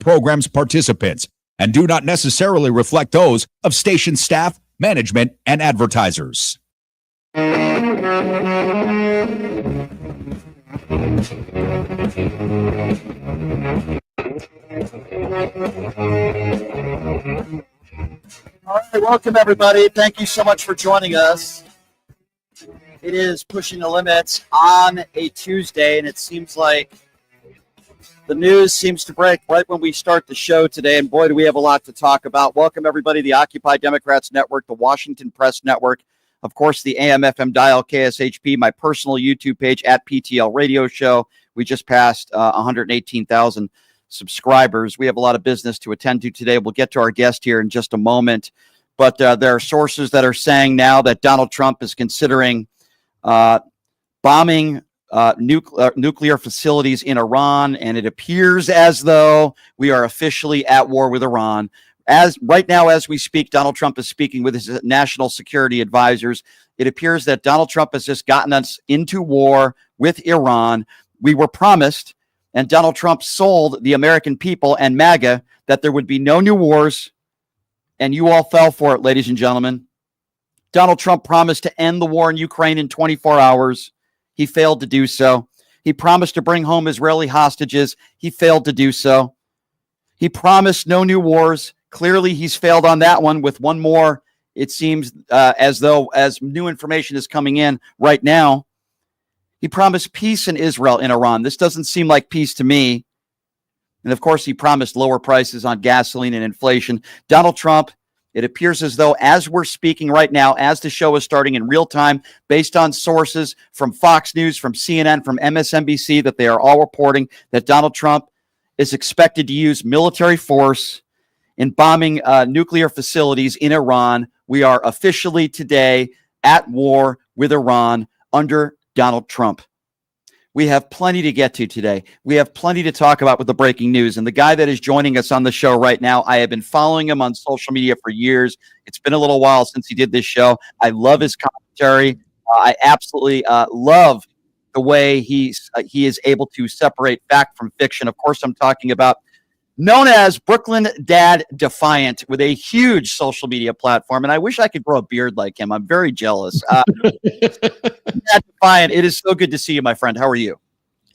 program's participants and do not necessarily reflect those of station staff, management, and advertisers. All right, welcome everybody. Thank you so much for joining us. It is Pushing the Limits on a Tuesday, and it seems like the news seems to break right when we start the show today, and boy, do we have a lot to talk about. Welcome everybody, the Occupy Democrats Network, the Washington Press Network, of course, the AM/FM dial KSHP, my personal YouTube page at PTL Radio Show. We just passed 118,000 subscribers. We have a lot of business to attend to today. We'll get to our guest here in just a moment. But there are sources that are saying now that Donald Trump is considering bombing nuclear facilities in Iran, and it appears as though we are officially at war with Iran. As right now, as we speak, Donald Trump is speaking with his national security advisors. It appears that Donald Trump has just gotten us into war with Iran. We were promised, and Donald Trump sold the American people and MAGA that there would be no new wars, and you all fell for it, ladies and gentlemen. Donald Trump promised to end the war in Ukraine in 24 hours. He failed to do so. He promised to bring home Israeli hostages. He failed to do so. He promised no new wars. Clearly, he's failed on that one with one more. It seems as new information is coming in right now. He promised peace in Israel and Iran. This doesn't seem like peace to me. And of course, he promised lower prices on gasoline and inflation. Donald Trump, it appears as though as we're speaking right now, as the show is starting in real time, based on sources from Fox News, from CNN, from MSNBC, that they are all reporting that Donald Trump is expected to use military force in bombing nuclear facilities in Iran. We are officially today at war with Iran under Donald Trump. We have plenty to get to today. We have plenty to talk about with the breaking news. And the guy that is joining us on the show right now, I have been following him on social media for years. It's been a little while since he did this show. I love his commentary. I absolutely love the way he is able to separate fact from fiction. Of course, I'm talking about known as Brooklyn Dad Defiant, with a huge social media platform. And I wish I could grow a beard like him. I'm very jealous. Dad Defiant, it is so good to see you, my friend. How are you?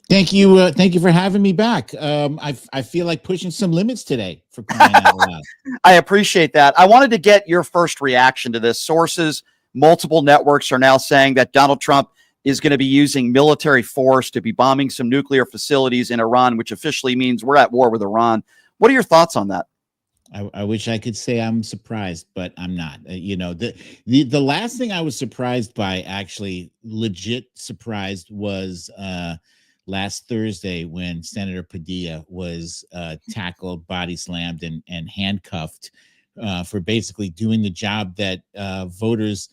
Thank you. Thank you for having me back. I feel like pushing some limits today, for crying out loud. I appreciate that. I wanted to get your first reaction to this. Sources, multiple networks are now saying that Donald Trump is going to be using military force to be bombing some nuclear facilities in Iran, which officially means we're at war with Iran. What are your thoughts on that? I wish I could say I'm surprised, but I'm not. The last thing I was surprised by, actually legit surprised, was last Thursday when Senator Padilla was tackled, body slammed, and handcuffed for basically doing the job that voters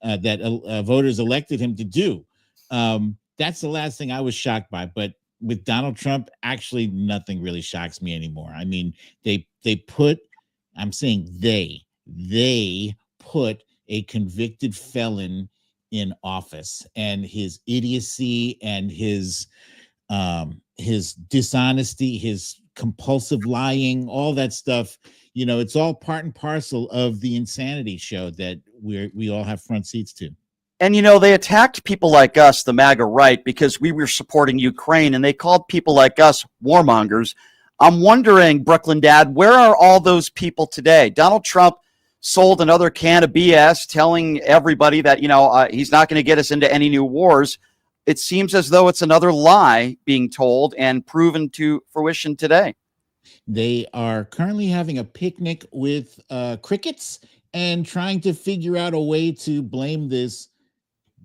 elected him to do. That's the last thing I was shocked by. But with Donald Trump, actually, nothing really shocks me anymore. I mean, they put a convicted felon in office, and his idiocy and his dishonesty, his compulsive lying, all that stuff, it's all part and parcel of the insanity show that we all have front seats to. And, they attacked people like us, the MAGA right, because we were supporting Ukraine, and they called people like us warmongers. I'm wondering, Brooklyn Dad, where are all those people today? Donald Trump sold another can of BS, telling everybody that, he's not going to get us into any new wars. It seems as though it's another lie being told and proven to fruition today. They are currently having a picnic with crickets and trying to figure out a way to blame this.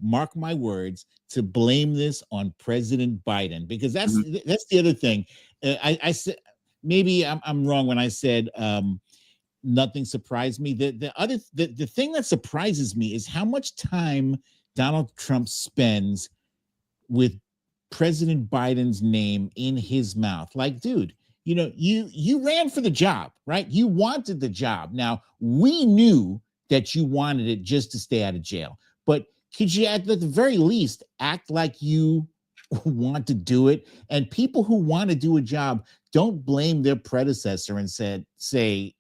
Mark my words, to blame this on President Biden, because that's the other thing. I said, maybe I'm wrong when I said nothing surprised me. The thing that surprises me is how much time Donald Trump spends with President Biden's name in his mouth. Like, dude, you ran for the job, right? You wanted the job. Now, we knew that you wanted it just to stay out of jail, but could you, at the very least, act like you want to do it? And people who want to do a job don't blame their predecessor and say,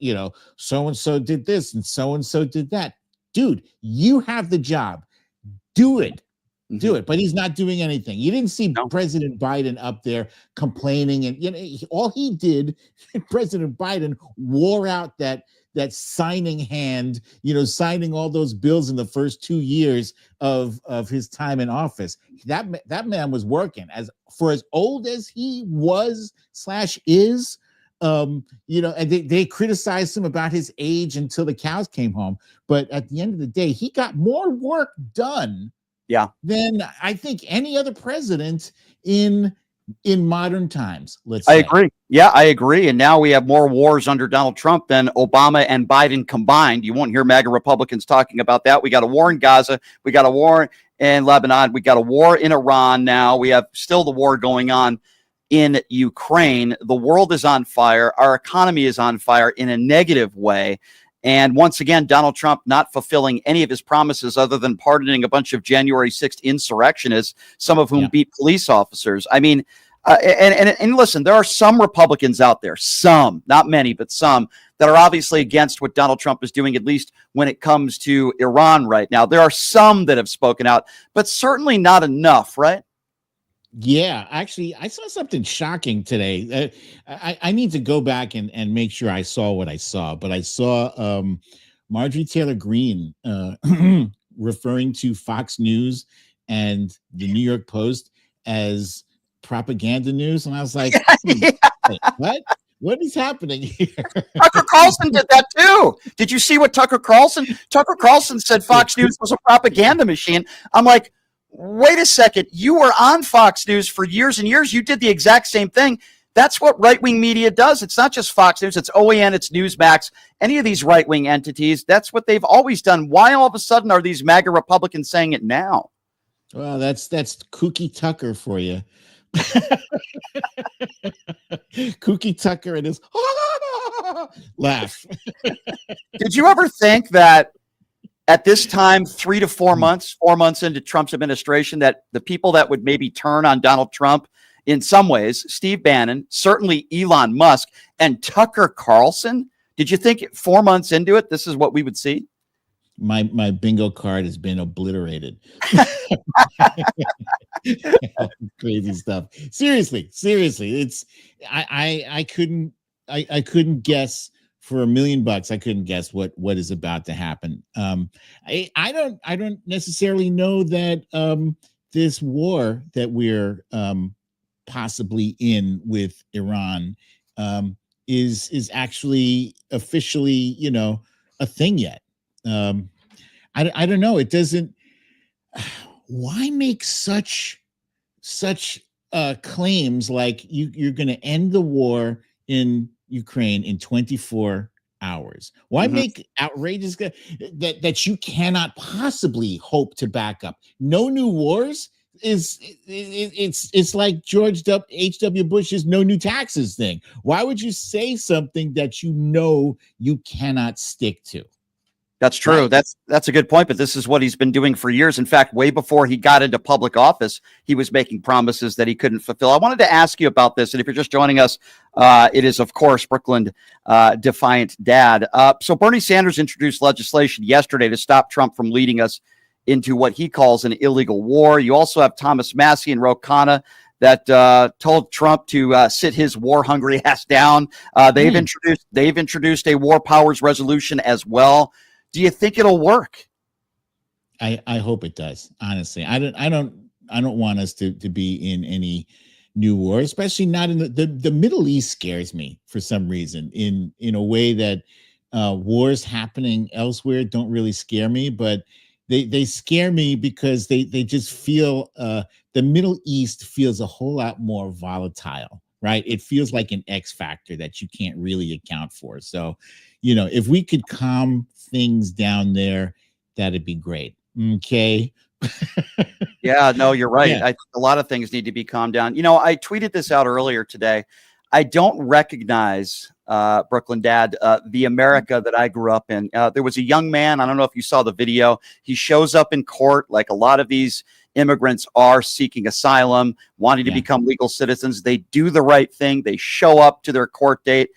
so and so did this and so did that. Dude, you have the job. Do it. Do it. But he's not doing anything. You didn't see President Biden up there complaining, and all he did, President Biden wore out that signing hand, signing all those bills in the first 2 years of his time in office. That man was working as old as he was / is. And they criticized him about his age until the cows came home. But at the end of the day, he got more work done than I think any other president in modern times. I agree. Yeah, I agree. And now we have more wars under Donald Trump than Obama and Biden combined. You won't hear MAGA Republicans talking about that. We got a war in Gaza. We got a war in Lebanon. We got a war in Iran now. We have still the war going on in Ukraine. The world is on fire. Our economy is on fire in a negative way. And once again, Donald Trump not fulfilling any of his promises other than pardoning a bunch of January 6th insurrectionists, some of whom beat police officers. I mean, and listen, there are some Republicans out there, some, not many, but some, that are obviously against what Donald Trump is doing, at least when it comes to Iran right now. There are some that have spoken out, but certainly not enough, right? Yeah, actually, I saw something shocking today. I need to go back and make sure I saw what I saw, but I saw Marjorie Taylor Greene referring to Fox News and the New York Post as propaganda news, and I was like, wait, what? What is happening here? Tucker Carlson did that too. Did you see what Tucker Carlson said Fox News was a propaganda machine? I'm like, wait a second. You were on Fox News for years and years. You did the exact same thing. That's what right-wing media does. It's not just Fox News. It's OAN. It's Newsmax. Any of these right-wing entities, that's what they've always done. Why all of a sudden are these MAGA Republicans saying it now? Well, that's Kooky Tucker for you. Kooky Tucker and his laugh. Did you ever think that at this time, 3 to 4 months, 4 months into Trump's administration, that the people that would maybe turn on Donald Trump in some ways, Steve Bannon, certainly Elon Musk, and Tucker Carlson, did you think 4 months into it, this is what we would see? My bingo card has been obliterated. Crazy stuff. Seriously. It's I couldn't guess for $1 million. I couldn't guess what is about to happen. I don't necessarily know that this war that we're possibly in with Iran is actually officially, a thing yet. I don't know. It doesn't. Why make such claims like you're going to end the war in Ukraine in 24 hours? Why make outrageous that you cannot possibly hope to back up? No new wars it's like George H.W. Bush's no new taxes thing. Why would you say something that you cannot stick to? That's true. Right. That's a good point, but this is what he's been doing for years. In fact, way before he got into public office, he was making promises that he couldn't fulfill. I wanted to ask you about this, and if you're just joining us, it is, of course, Brooklyn Defiant Dad. So Bernie Sanders introduced legislation yesterday to stop Trump from leading us into what he calls an illegal war. You also have Thomas Massie and Ro Khanna that told Trump to sit his war-hungry ass down. They've introduced a war powers resolution as well. Do you think it'll work? I hope it does. Honestly, I don't want us to be in any new war, especially not in the Middle East. Scares me for some reason in a way that wars happening elsewhere don't really scare me, but they scare me because they just feel the Middle East feels a whole lot more volatile. Right. It feels like an X factor that you can't really account for. So, if we could calm things down there, that'd be great. Okay. Yeah, no, you're right. Yeah. A lot of things need to be calmed down. I tweeted this out earlier today. I don't recognize Brooklyn Dad, the America that I grew up in. There was a young man. I don't know if you saw the video. He shows up in court like a lot of these immigrants are seeking asylum, wanting to become legal citizens. They do the right thing. They show up to their court date,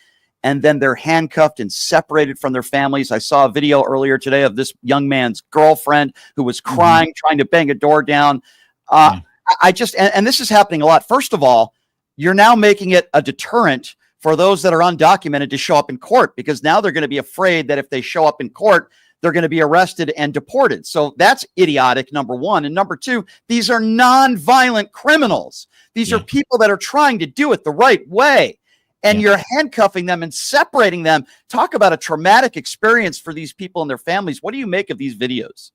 and then they're handcuffed and separated from their families. I saw a video earlier today of this young man's girlfriend who was crying, trying to bang a door down. I just, and this is happening a lot. First of all, you're now making it a deterrent for those that are undocumented to show up in court, because now they're going to be afraid that if they show up in court, they're going to be arrested and deported. So that's idiotic, number one. And number two, these are non-violent criminals. These are people that are trying to do it the right way. And you're handcuffing them and separating them. Talk about a traumatic experience for these people and their families. What do you make of these videos?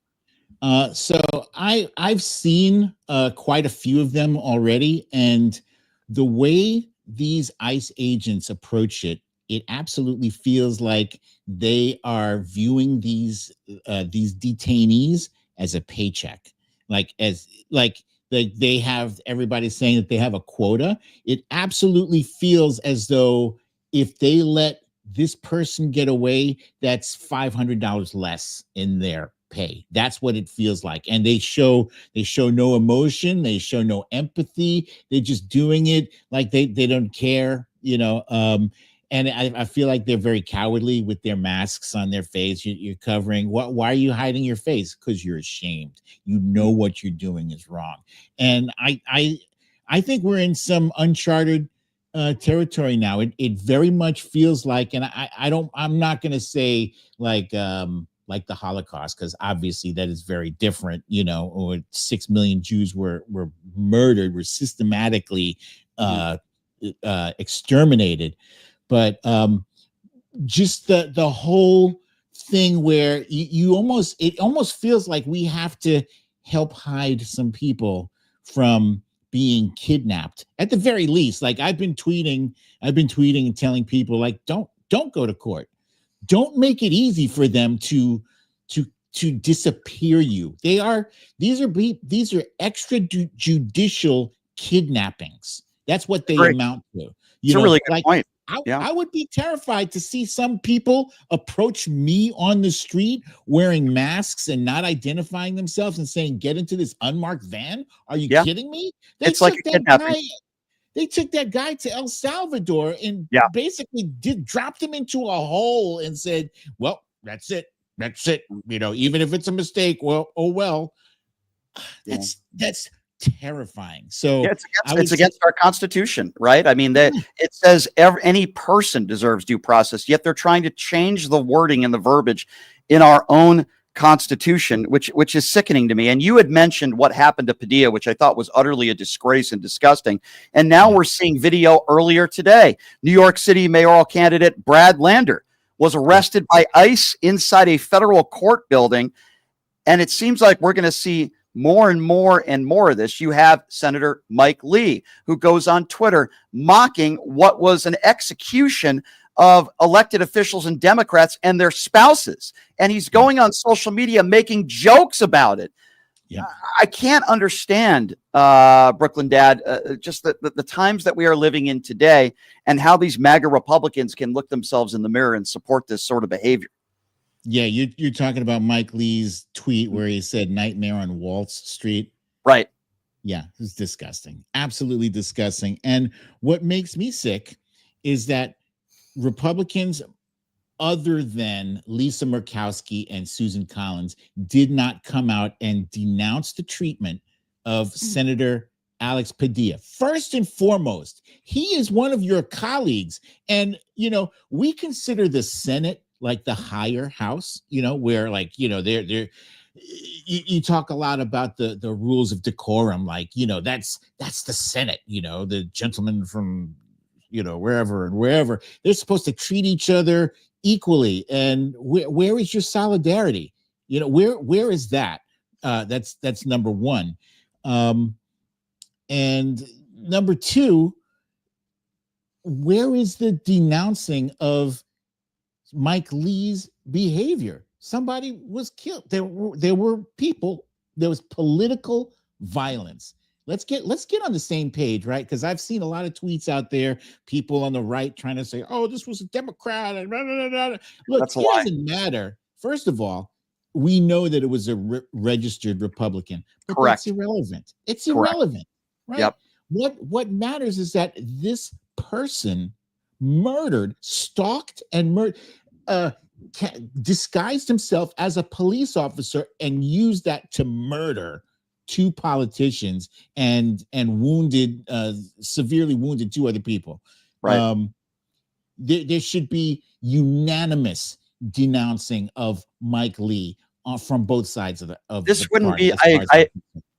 So I've seen quite a few of them already, and the way these ICE agents approach it, it absolutely feels like they are viewing these detainees as a paycheck, like they have everybody saying that they have a quota. It absolutely feels as though if they let this person get away, that's $500 less in their pay. That's what it feels like. And they show no emotion, they show no empathy. They're just doing it like they don't care, and I feel like they're very cowardly with their masks on their face. You're covering. Why are you hiding your face? Because you're ashamed. You know what you're doing is wrong. And I think we're in some uncharted territory now. It very much feels like, and I'm not going to say like the Holocaust, because obviously that is very different. Or 6 million Jews were murdered, were systematically exterminated. But just the whole thing where it almost feels like we have to help hide some people from being kidnapped at the very least. Like I've been tweeting and telling people, like, don't go to court. Don't make it easy for them to disappear you. These are extrajudicial kidnappings. That's what they amount to. It's a really good point. I would be terrified to see some people approach me on the street wearing masks and not identifying themselves and saying, "Get into this unmarked van." Are you kidding me? It's like a kidnapping. They took that guy to El Salvador and basically dropped him into a hole and said, "Well, that's it. That's it. Even if it's a mistake, well, oh well." That's terrifying. So it's against our Constitution, right? I mean, it says any person deserves due process, yet they're trying to change the wording and the verbiage in our own Constitution, which is sickening to me. And you had mentioned what happened to Padilla, which I thought was utterly a disgrace and disgusting. And now we're seeing video earlier today. New York City mayoral candidate Brad Lander was arrested by ICE inside a federal court building. And it seems like we're going to see more and more and more of this. You have Senator Mike Lee, who goes on Twitter mocking what was an execution of elected officials and Democrats and their spouses. And he's going on social media making jokes about it. Yeah. I can't understand, Brooklyn Dad, just the times that we are living in today and how these MAGA Republicans can look themselves in the mirror and support this sort of behavior. Yeah, you're talking about Mike Lee's tweet where he said "nightmare on Waltz Street." Right. Yeah, it's disgusting. Absolutely disgusting. And what makes me sick is that Republicans, other than Lisa Murkowski and Susan Collins, did not come out and denounce the treatment of Senator Alex Padilla. First and foremost, he is one of your colleagues. And, we consider the Senate like the higher house, where they're you talk a lot about the rules of decorum, like, that's the Senate, the gentlemen from, wherever, they're supposed to treat each other equally. And where is your solidarity? Where is that? That's number one. And number two, where is the denouncing of Mike Lee's behavior? Somebody was killed. There were people. There was political violence. Let's get on the same page, right? Because I've seen a lot of tweets out there, people on the right trying to say, "Oh, this was a Democrat." And blah, blah, blah, blah. Look, it doesn't matter. First of all, we know that it was a registered Republican, but that's Correct. irrelevant. It's Correct. irrelevant, right? Yep. What matters is that this person murdered, stalked, and disguised himself as a police officer and used that to murder two politicians and wounded, severely wounded two other people. Right. There should be unanimous denouncing of Mike Lee from both sides of This the wouldn't party. be.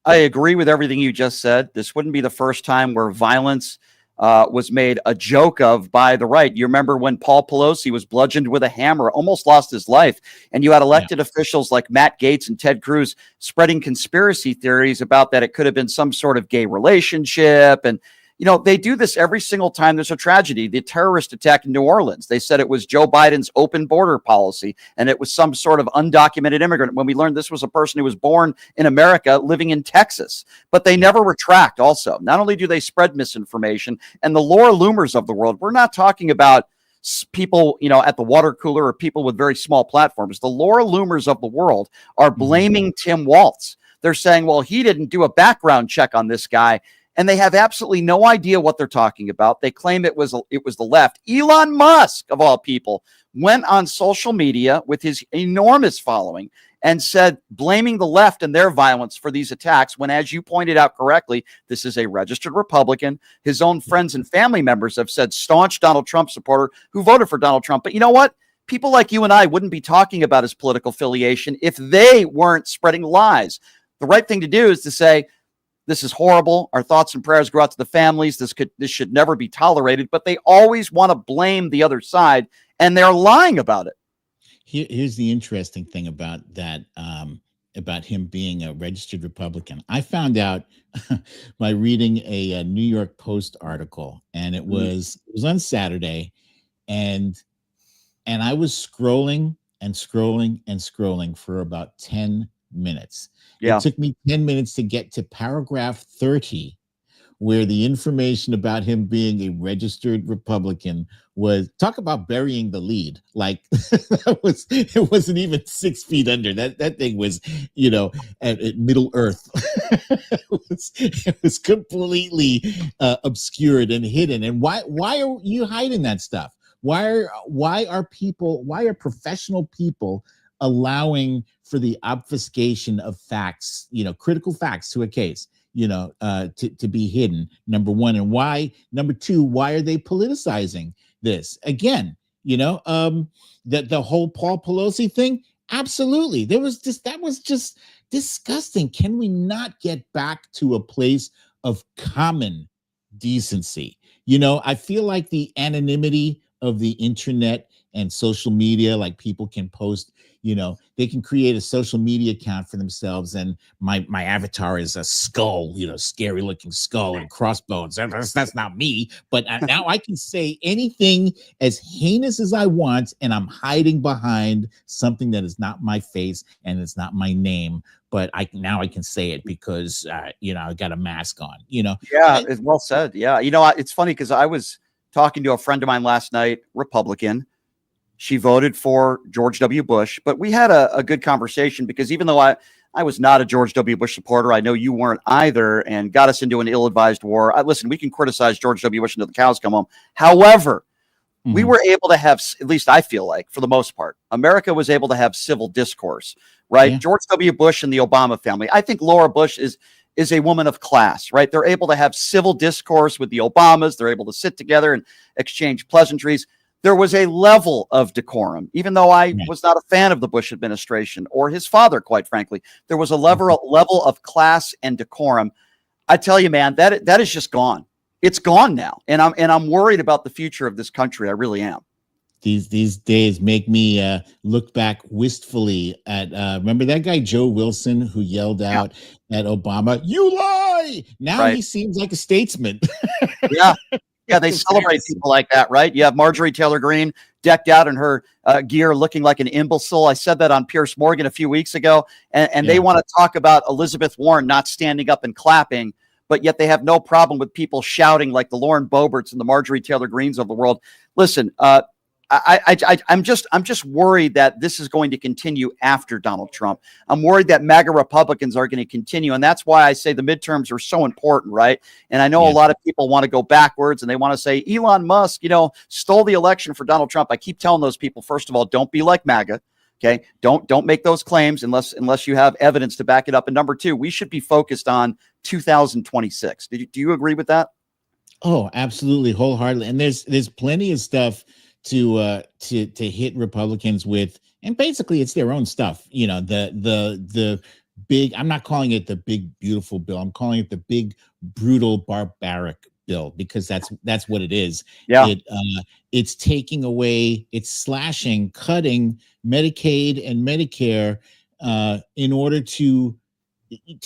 I agree with everything you just said. This wouldn't be the first time where violence was made a joke of by the right. You remember when Paul Pelosi was bludgeoned with a hammer, almost lost his life, and you had elected officials like Matt Gaetz and Ted Cruz spreading conspiracy theories about that it could have been some sort of gay relationship. And they do this every single time there's a tragedy. The terrorist attack in New Orleans, they said it was Joe Biden's open border policy, and it was some sort of undocumented immigrant, when we learned this was a person who was born in America living in Texas. But they never retract also. Not only do they spread misinformation, and the Laura Loomers of the world, we're not talking about people, at the water cooler or people with very small platforms. The Laura Loomers of the world are blaming Tim Walz. They're saying, well, he didn't do a background check on this guy. And they have absolutely no idea what they're talking about. They claim it was the left. Elon Musk, of all people, went on social media with his enormous following and said, blaming the left and their violence for these attacks, when, as you pointed out correctly, this is a registered Republican. His own friends and family members have said staunch Donald Trump supporter who voted for Donald Trump. But you know what? People like you and I wouldn't be talking about his political affiliation if they weren't spreading lies. The right thing to do is to say, this is horrible. Our thoughts and prayers go out to the families. This should never be tolerated. But they always want to blame the other side, and they're lying about it. Here's the interesting thing about that, about him being a registered Republican. I found out by reading a New York Post article, and it was on Saturday, and I was scrolling and scrolling and scrolling for about 10 minutes. Yeah. It took me 10 minutes to get to paragraph 30, where the information about him being a registered Republican was, talk about burying the lead. Like it wasn't even 6 feet under. That thing was, at Middle Earth. it was completely obscured and hidden. And why are you hiding that stuff? Why are professional people allowing for the obfuscation of facts, critical facts to a case, to be hidden, number one? And why, number two, why are they politicizing this? Again, that the whole Paul Pelosi thing, absolutely. That was just disgusting. Can we not get back to a place of common decency? I feel like the anonymity of the internet and social media, like people can post, they can create a social media account for themselves, and my avatar is a skull, scary looking skull and crossbones. That's not me, but now I can say anything as heinous as I want, and I'm hiding behind something that is not my face and it's not my name, but I can say it because I got a mask on. Yeah, it's well said. Yeah, it's funny because I was talking to a friend of mine last night, Republican. She voted for George W. Bush, but we had a good conversation, because even though I was not a George W. Bush supporter, I know you weren't either, and got us into an ill-advised war. Listen, we can criticize George W. Bush until the cows come home. However, we were able to have, at least I feel like, for the most part, America was able to have civil discourse, right? Yeah. George W. Bush and the Obama family. I think Laura Bush is a woman of class, right? They're able to have civil discourse with the Obamas. They're able to sit together and exchange pleasantries. There was a level of decorum, even though I was not a fan of the Bush administration or his father, quite frankly. There was a level of class and decorum. I tell you, man, that is just gone. It's gone now, and I'm worried about the future of this country. I really am. These days make me look back wistfully at remember that guy Joe Wilson who yelled out at Obama, "You lie!" Now he seems like a statesman. Yeah, they celebrate people like that, right? You have Marjorie Taylor Greene decked out in her gear, looking like an imbecile. I said that on Piers Morgan a few weeks ago, and they want to talk about Elizabeth Warren not standing up and clapping, but yet they have no problem with people shouting like the Lauren Boeberts and the Marjorie Taylor Greenes of the world. Listen, I'm just worried that this is going to continue after Donald Trump. I'm worried that MAGA Republicans are going to continue, and that's why I say the midterms are so important, right? And I know a lot of people want to go backwards and they want to say Elon Musk, stole the election for Donald Trump. I keep telling those people, first of all, don't be like MAGA. Okay, don't make those claims unless you have evidence to back it up. And number two, we should be focused on 2026. Do you agree with that? Oh, absolutely, wholeheartedly. And there's plenty of stuff to hit Republicans with, and basically it's their own stuff. The big. I'm not calling it the big beautiful bill. I'm calling it the big brutal barbaric bill, because that's what it is. Yeah. It's taking away, it's slashing, cutting Medicaid and Medicare in order to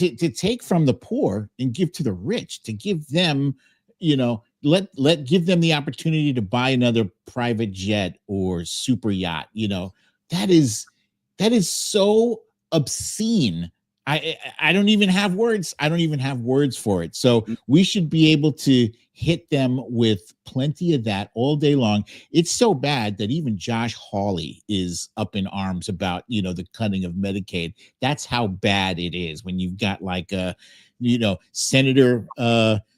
take from the poor and give to the rich, to give them, give them the opportunity to buy another private jet or super yacht. That is so obscene. I don't even have words. I don't even have words for it. So we should be able to hit them with plenty of that all day long. It's so bad that even Josh Hawley is up in arms about, the cutting of Medicaid. That's how bad it is when you've got like Senator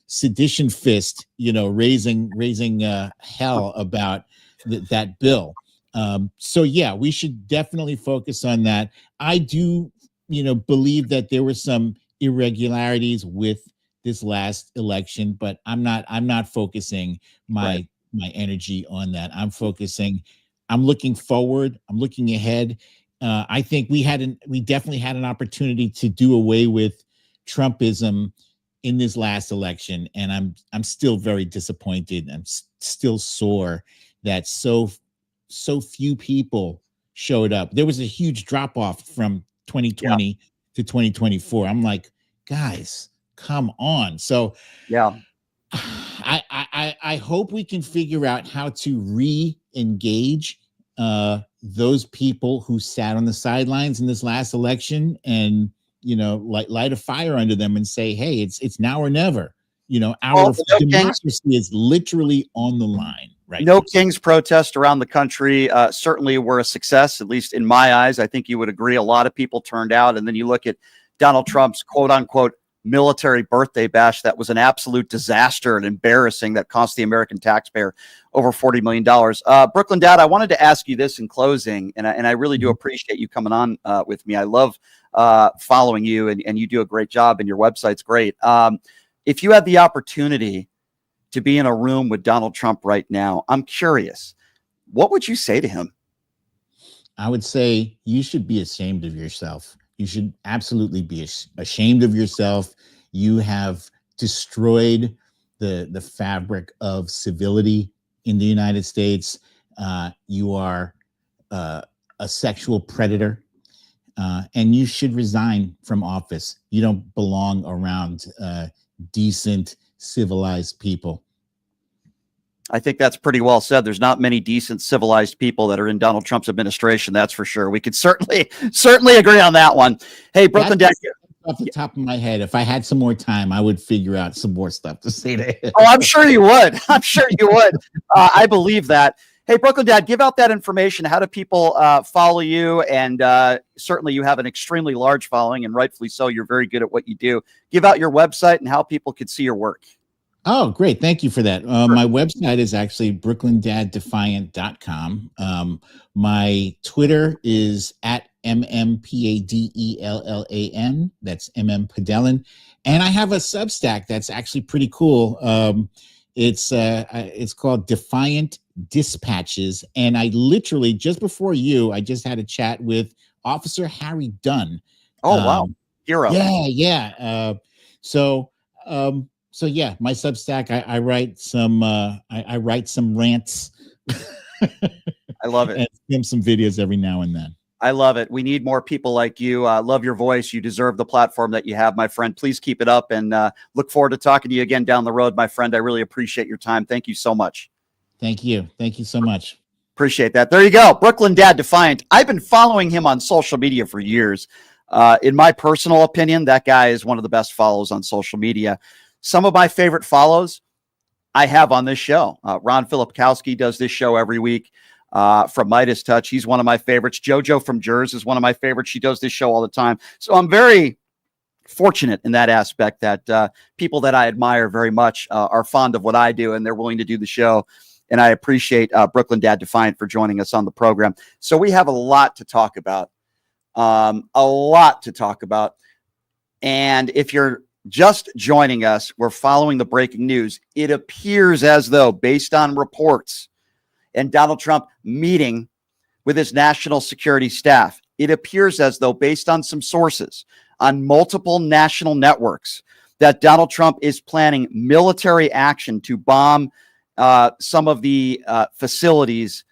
Sedition Fist, raising hell about that bill. So yeah, we should definitely focus on that. I do, believe that there were some irregularities with this last election, but I'm not focusing my energy on that. I'm looking forward. I'm looking ahead. I think we definitely had an opportunity to do away with Trumpism in this last election, and I'm still very disappointed. I'm still sore that so few people showed up. There was a huge drop off from 2020 to 2024. I'm like, guys, come on. So yeah, I hope we can figure out how to re-engage those people who sat on the sidelines in this last election, and light a fire under them and say, hey, it's now or never. Our democracy is literally on the line. Right. No King's protest around the country certainly were a success, at least in my eyes. I think you would agree. A lot of people turned out. And then you look at Donald Trump's quote unquote military birthday bash. That was an absolute disaster and embarrassing, that cost the American taxpayer over $40 million. Brooklyn Dad, I wanted to ask you this in closing, and I really do appreciate you coming on with me. I love following you, and you do a great job, and your website's great. If you had the opportunity to be in a room with Donald Trump right now, I'm curious, what would you say to him? I would say you should be ashamed of yourself. You should absolutely be ashamed of yourself. You have destroyed the fabric of civility in the United States. You are a sexual predator, and you should resign from office. You don't belong around decent, civilized people. I think that's pretty well said. There's not many decent, civilized people that are in Donald Trump's administration. That's for sure. We could certainly agree on that one. Hey, Brooklyn Dad. Off the top of my head, if I had some more time, I would figure out some more stuff to say to him. Oh, I'm sure you would. I'm sure you would. I believe that. Hey, Brooklyn Dad, give out that information. How do people follow you? And certainly you have an extremely large following, and rightfully so. You're very good at what you do. Give out your website and how people could see your work. Oh, great. Thank you for that. My website is actually brooklynDadDefiant.com. My Twitter is at MMPADELLAN. That's Padellan. And I have a Substack that's actually pretty cool. It's called Defiant Dispatches. And I literally, just before I just had a chat with Officer Harry Dunn. Oh, wow. Hero. Yeah. So yeah, my Substack, I write some I write some rants. I love it. And film some videos every now and then. I love it. We need more people like you. Love your voice. You deserve the platform that you have, my friend. Please keep it up, and look forward to talking to you again down the road, my friend. I really appreciate your time. Thank you so much. Thank you. Thank you so much. Appreciate that. There you go. Brooklyn Dad Defiant. I've been following him on social media for years. In my personal opinion, that guy is one of the best follows on social media. Some of my favorite follows I have on this show. Ron Filipkowski does this show every week. from Midas Touch. He's one of my favorites. JoJo from Jers is one of my favorites. She does this show all the time. So I'm very fortunate in that aspect that people that I admire very much are fond of what I do, and they're willing to do the show. And I appreciate Brooklyn Dad Defiant for joining us on the program. So we have a lot to talk about. And if you're just joining us, we're following the breaking news. It appears as though, based on reports and Donald Trump meeting with his national security staff, it appears as though, based on some sources on multiple national networks, that Donald Trump is planning military action to bomb some of the facilities,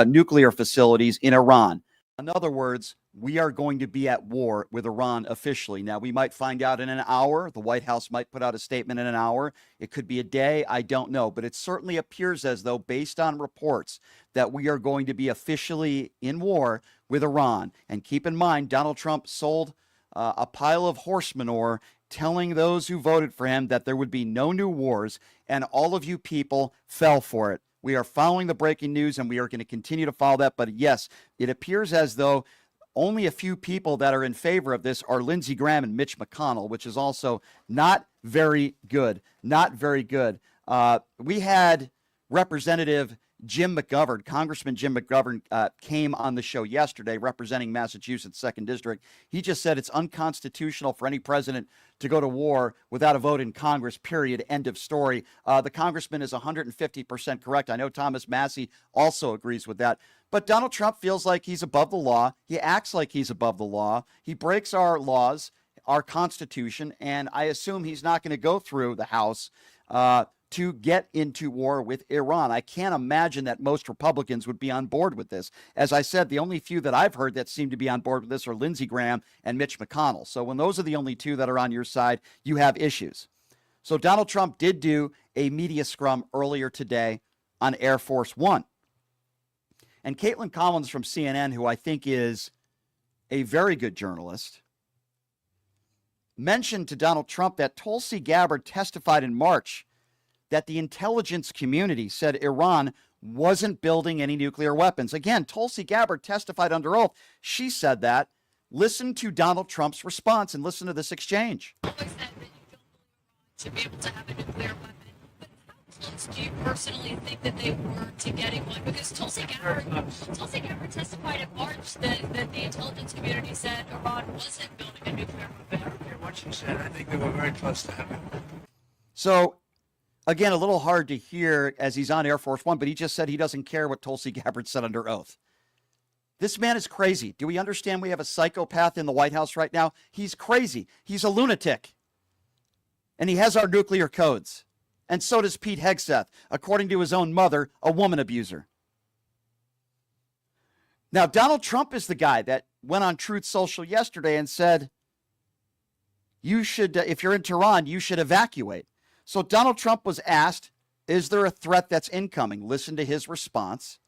nuclear facilities in Iran. In other words, we are going to be at war with Iran officially. Now, we might find out in an hour. The White House might put out a statement in an hour. It could be a day. I don't know. But it certainly appears as though, based on reports, that we are going to be officially in war with Iran. And keep in mind, Donald Trump sold a pile of horse manure, telling those who voted for him that there would be no new wars, and all of you people fell for it. We are following the breaking news, and we are going to continue to follow that. But yes, it appears as though only a few people that are in favor of this are Lindsey Graham and Mitch McConnell, which is also not very good. Not very good. We had Representative Jim McGovern, Congressman Jim McGovern, came on the show yesterday representing Massachusetts 2nd District. He just said it's unconstitutional for any president to go to war without a vote in Congress, period, end of story. The congressman is 150% correct. I know Thomas Massey also agrees with that. But Donald Trump feels like he's above the law. He acts like he's above the law. He breaks our laws, our Constitution, and I assume he's not going to go through the House to get into war with Iran. I can't imagine that most Republicans would be on board with this. As I said, the only few that I've heard that seem to be on board with this are Lindsey Graham and Mitch McConnell. So when those are the only two that are on your side, you have issues. So Donald Trump did do a media scrum earlier today on Air Force One. And Caitlin Collins from CNN, who I think is a very good journalist, mentioned to Donald Trump that Tulsi Gabbard testified in March that the intelligence community said Iran wasn't building any nuclear weapons. Again, Tulsi Gabbard testified under oath. She said that. Listen to Donald Trump's response and listen to this exchange. Always said that you don't want to be able to have a nuclear weapon. But how close do you personally think that they were to getting one? Because Tulsi Gabbard testified in March that the intelligence community said Iran wasn't building a nuclear weapon. I don't care what she said. I think they were very close to having one. So, again, a little hard to hear as he's on Air Force One, but he just said he doesn't care what Tulsi Gabbard said under oath. This man is crazy. Do we understand we have a psychopath in the White House right now? He's crazy. He's a lunatic. And he has our nuclear codes. And so does Pete Hegseth, according to his own mother, a woman abuser. Now, Donald Trump is the guy that went on Truth Social yesterday and said, you should, if you're in Tehran, you should evacuate. So Donald Trump was asked, is there a threat that's incoming? Listen to his response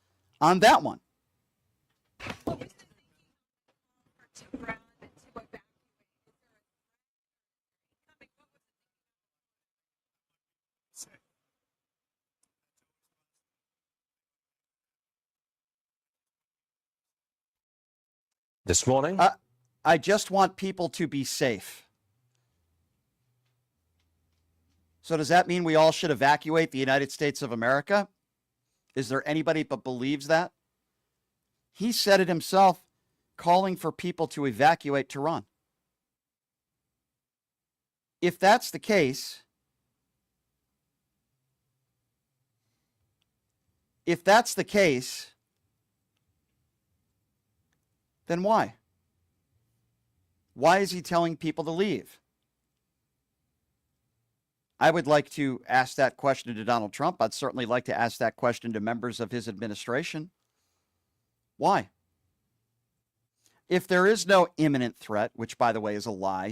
on that one. This morning? I just want people to be safe. So does that mean we all should evacuate the United States of America? Is there anybody but believes that? He said it himself, calling for people to evacuate Tehran. If that's the case, then why? Why is he telling people to leave? I would like to ask that question to Donald Trump. I'd certainly like to ask that question to members of his administration. Why? If there is no imminent threat, which, by the way, is a lie,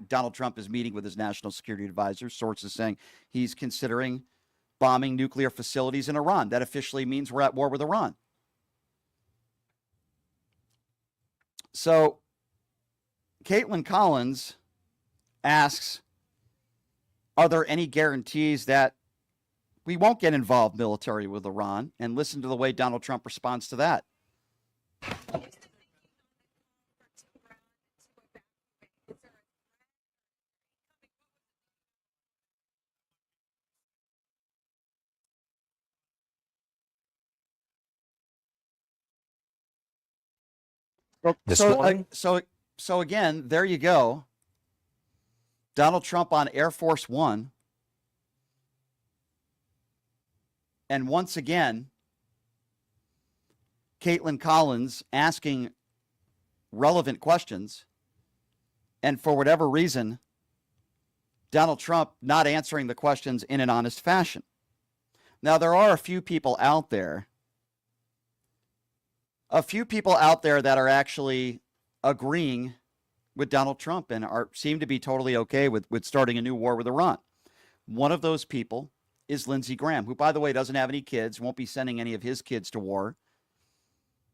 Donald Trump is meeting with his national security advisor. Sources saying he's considering bombing nuclear facilities in Iran. That officially means we're at war with Iran. So Caitlin Collins asks, are there any guarantees that We won't get involved militarily with Iran. And listen to the way Donald Trump responds to that. This morning? So again, there you go. Donald Trump on Air Force One. And once again, Caitlin Collins asking relevant questions. And for whatever reason, Donald Trump not answering the questions in an honest fashion. Now, there are a few people out there that are actually agreeing with Donald Trump and seem to be totally okay with starting a new war with Iran. One of those people is Lindsey Graham, who, by the way, doesn't have any kids, won't be sending any of his kids to war.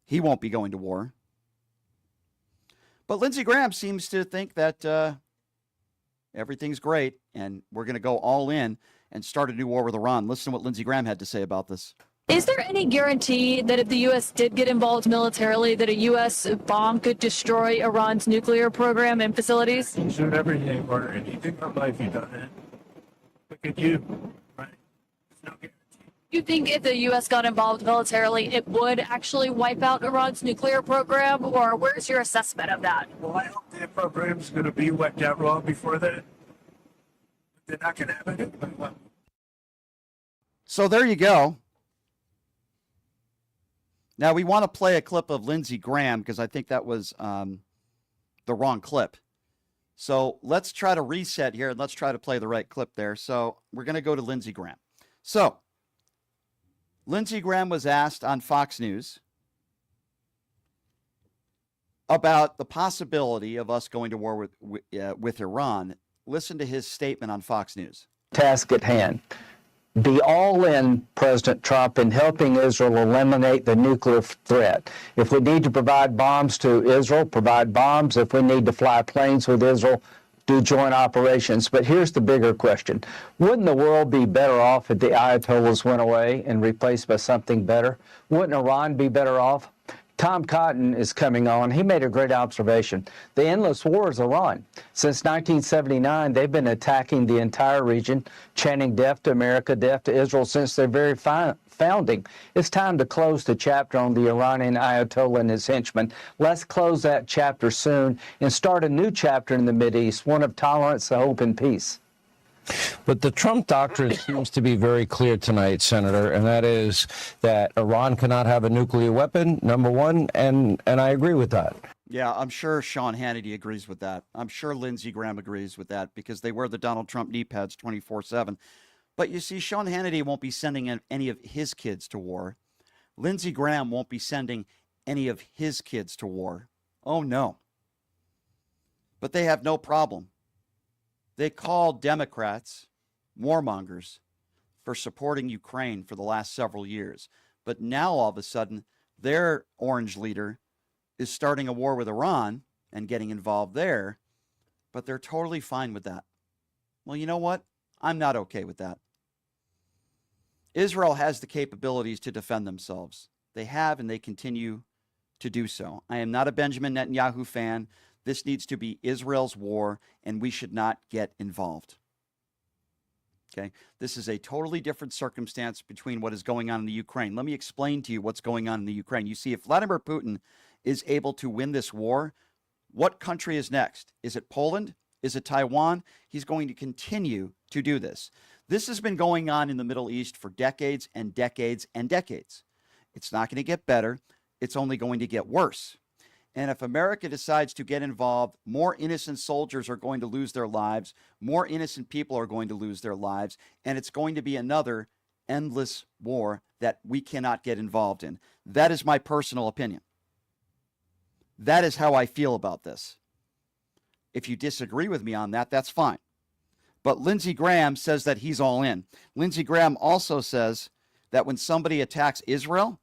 He won't be going to war. But Lindsey Graham seems to think that everything's great and we're going to go all in and start a new war with Iran. Listen to what Lindsey Graham had to say about this. Is there any guarantee that if the U.S. did get involved militarily, that a U.S. bomb could destroy Iran's nuclear program and facilities? You should everything or anything in life you done it. Look at you, right? There's no guarantee. You think if the U.S. got involved militarily, it would actually wipe out Iran's nuclear program, or where's your assessment of that? Well, I hope their program's going to be wiped out raw before that. They're not going to have it. So there you go. Now, we want to play a clip of Lindsey Graham because I think that was the wrong clip. So let's try to reset here and let's try to play the right clip there. So we're going to go to Lindsey Graham. So Lindsey Graham was asked on Fox News about the possibility of us going to war with Iran. Listen to his statement on Fox News. Task at hand. Be all in, President Trump, in helping Israel eliminate the nuclear threat. If we need to provide bombs to Israel, provide bombs. If we need to fly planes with Israel, do joint operations. But here's the bigger question. Wouldn't the world be better off if the Ayatollahs went away and replaced by something better? Wouldn't Iran be better off? Tom Cotton is coming on. He made a great observation. The endless war is Iran. Since 1979, they've been attacking the entire region, chanting death to America, death to Israel since their very founding. It's time to close the chapter on the Iranian Ayatollah and his henchmen. Let's close that chapter soon and start a new chapter in the Mideast, one of tolerance, hope, and peace. But the Trump doctrine seems to be very clear tonight, Senator, and that is that Iran cannot have a nuclear weapon, number one, and I agree with that. Yeah, I'm sure Sean Hannity agrees with that. I'm sure Lindsey Graham agrees with that because they wear the Donald Trump knee pads 24/7. But you see, Sean Hannity won't be sending any of his kids to war. Lindsey Graham won't be sending any of his kids to war. Oh, no. But they have no problem. They called Democrats warmongers for supporting Ukraine for the last several years. But now, all of a sudden, their orange leader is starting a war with Iran and getting involved there. But they're totally fine with that. Well, you know what? I'm not okay with that. Israel has the capabilities to defend themselves. They have, and they continue to do so. I am not a Benjamin Netanyahu fan. This needs to be Israel's war, and we should not get involved. Okay? This is a totally different circumstance between what is going on in the Ukraine. Let me explain to you what's going on in the Ukraine. You see, if Vladimir Putin is able to win this war, what country is next? Is it Poland? Is it Taiwan? He's going to continue to do this. This has been going on in the Middle East for decades and decades and decades. It's not going to get better. It's only going to get worse. And if America decides to get involved, more innocent soldiers are going to lose their lives. More innocent people are going to lose their lives. And it's going to be another endless war that we cannot get involved in. That is my personal opinion. That is how I feel about this. If you disagree with me on that, that's fine. But Lindsey Graham says that he's all in. Lindsey Graham also says that when somebody attacks Israel,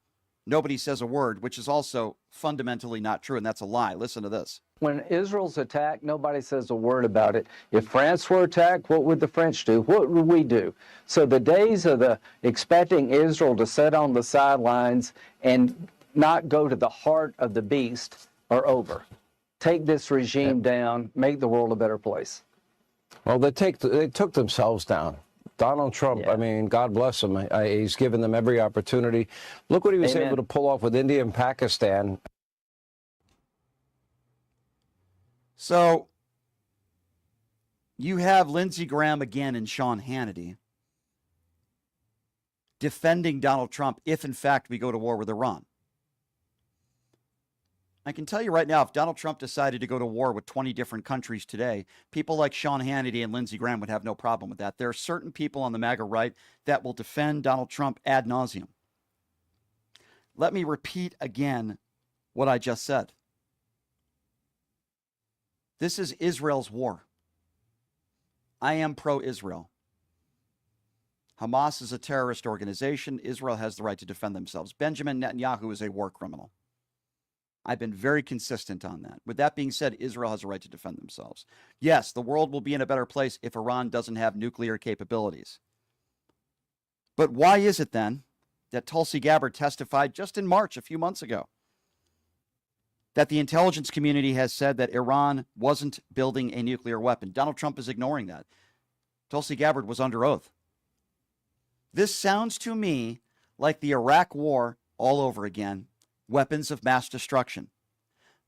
nobody says a word, which is also fundamentally not true, and that's a lie. Listen to this. When Israel's attacked, nobody says a word about it. If France were attacked, what would the French do? What would we do? So the days of the expecting Israel to sit on the sidelines and not go to the heart of the beast are over. Take this regime down, make the world a better place. Well, they took themselves down. Donald Trump, Yeah. I mean, God bless him. He's given them every opportunity. Look what he was Amen. able to pull off with India and Pakistan. So you have Lindsey Graham again and Sean Hannity defending Donald Trump if, in fact, we go to war with Iran. I can tell you right now, if Donald Trump decided to go to war with 20 different countries today, people like Sean Hannity and Lindsey Graham would have no problem with that. There are certain people on the MAGA right that will defend Donald Trump ad nauseum. Let me repeat again what I just said. This is Israel's war. I am pro-Israel. Hamas is a terrorist organization. Israel has the right to defend themselves. Benjamin Netanyahu is a war criminal. I've been very consistent on that. With that being said, Israel has a right to defend themselves. Yes, the world will be in a better place if Iran doesn't have nuclear capabilities. But why is it then that Tulsi Gabbard testified just in March, a few months ago, that the intelligence community has said that Iran wasn't building a nuclear weapon? Donald Trump is ignoring that. Tulsi Gabbard was under oath. This sounds to me like the Iraq War all over again. Weapons of mass destruction.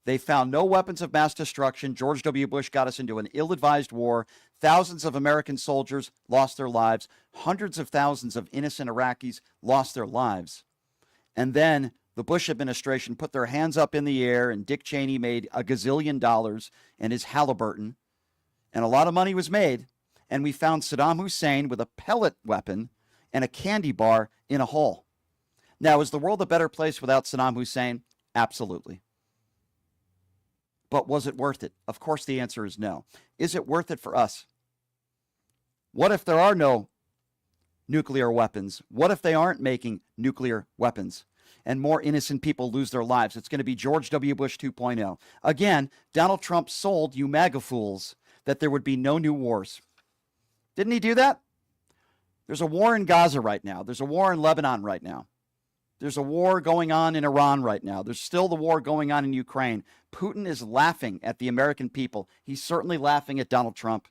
They found no weapons of mass destruction. George W. Bush got us into an ill-advised war. Thousands of American soldiers lost their lives. Hundreds of thousands of innocent Iraqis lost their lives. And then the Bush administration put their hands up in the air, and Dick Cheney made $1 gazillion and his Halliburton. And a lot of money was made. And we found Saddam Hussein with a pellet weapon and a candy bar in a hole. Now, is the world a better place without Saddam Hussein? Absolutely. But was it worth it? Of course, the answer is no. Is it worth it for us? What if there are no nuclear weapons? What if they aren't making nuclear weapons and more innocent people lose their lives? It's going to be George W. Bush 2.0. Again, Donald Trump sold you MAGA fools that there would be no new wars. Didn't he do that? There's a war in Gaza right now. There's a war in Lebanon right now. There's a war going on in Iran right now. There's still the war going on in Ukraine. Putin is laughing at the American people. He's certainly laughing at Donald Trump.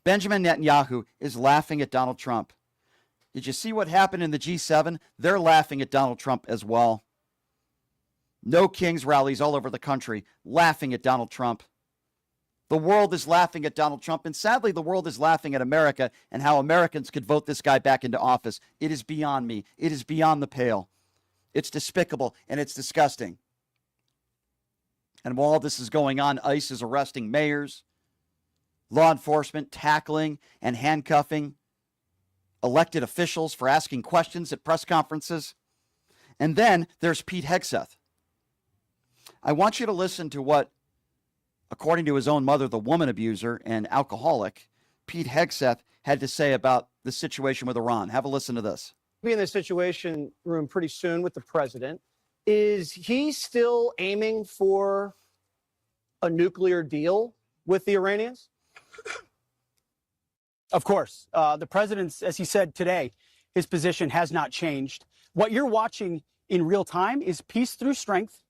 Benjamin Netanyahu is laughing at Donald Trump. Did you see what happened in the G7? They're laughing at Donald Trump as well. No Kings rallies all over the country, laughing at Donald Trump. The world is laughing at Donald Trump, and sadly, the world is laughing at America and how Americans could vote this guy back into office. It is beyond me. It is beyond the pale. It's despicable, and it's disgusting. And while this is going on, ICE is arresting mayors, law enforcement tackling and handcuffing elected officials for asking questions at press conferences. And then there's Pete Hegseth. I want you to listen to what, according to his own mother, the woman abuser and alcoholic, Pete Hegseth had to say about the situation with Iran. Have a listen to this. Be in the Situation Room pretty soon with the president. Is he still aiming for a nuclear deal with the Iranians? Of course. The president's, as he said today, his position has not changed. What you're watching in real time is peace through strength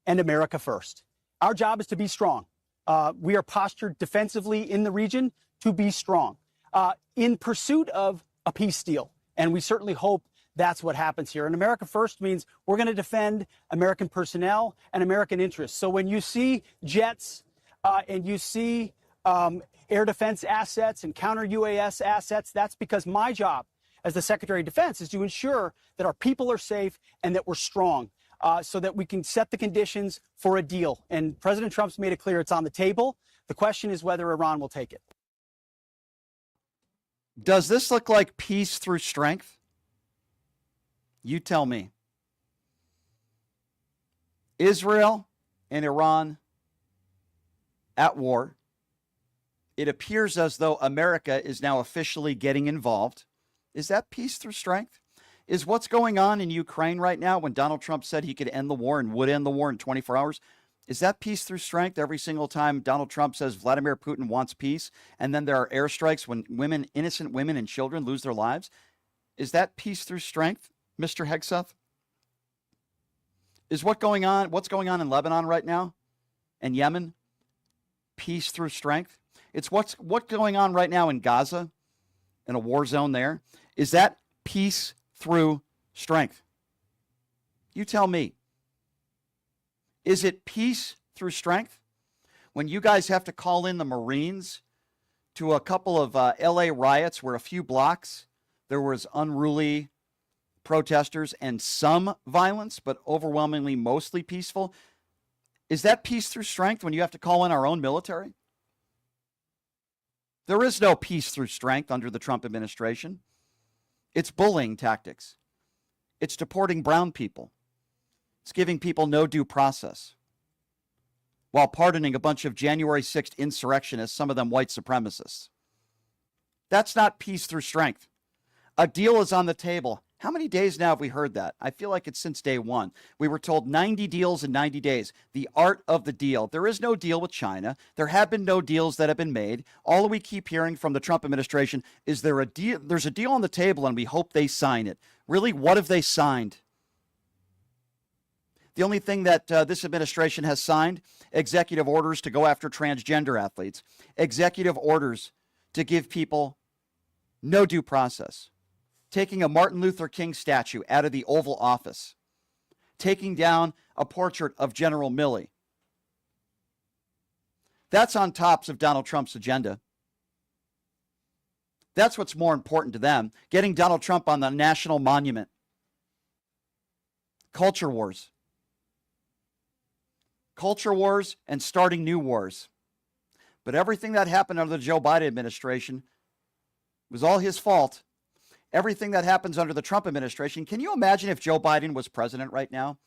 and America first. Our job is to be strong. We are postured defensively in the region to be strong in pursuit of a peace deal. And we certainly hope that's what happens here. And America first means we're going to defend American personnel and American interests. So when you see jets and you see air defense assets and counter UAS assets, that's because my job as the Secretary of Defense is to ensure that our people are safe and that we're strong so that we can set the conditions for a deal. And President Trump's made it clear it's on the table. The question is whether Iran will take it. Does this look like peace through strength? You tell me. Israel and Iran at war. It appears as though America is now officially getting involved. Is that peace through strength? Is what's going on in Ukraine right now, when Donald Trump said he could end the war and would end the war in 24 hours, Is that peace through strength every single time Donald Trump says Vladimir Putin wants peace, and then there are airstrikes when women, innocent women and children lose their lives? Is that peace through strength, Mr. Hegseth? Is what's going on in Lebanon right now and Yemen peace through strength? It's what's going on right now in Gaza, in a war zone there. Is that peace through strength? You tell me. Is it peace through strength when you guys have to call in the Marines to a couple of LA riots where a few blocks there was unruly protesters and some violence, but overwhelmingly mostly peaceful? Is that peace through strength when you have to call in our own military? There is no peace through strength under the Trump administration. It's bullying tactics. It's deporting brown people. It's giving people no due process while pardoning a bunch of January 6th insurrectionists, some of them white supremacists. That's not peace through strength. A deal is on the table. How many days now have we heard that? I feel like it's since day one. We were told 90 deals in 90 days. The art of the deal. There is no deal with China. There have been no deals that have been made. All we keep hearing from the Trump administration is there's a deal on the table and we hope they sign it. Really, what have they signed? The only thing that this administration has signed, executive orders to go after transgender athletes, executive orders to give people no due process, taking a Martin Luther King statue out of the Oval Office, taking down a portrait of General Milley. That's on tops of Donald Trump's agenda. That's what's more important to them, getting Donald Trump on the national monument. Culture wars. Culture wars and starting new wars. But everything that happened under the Joe Biden administration was all his fault. Everything that happens under the Trump administration. Can you imagine if Joe Biden was president right now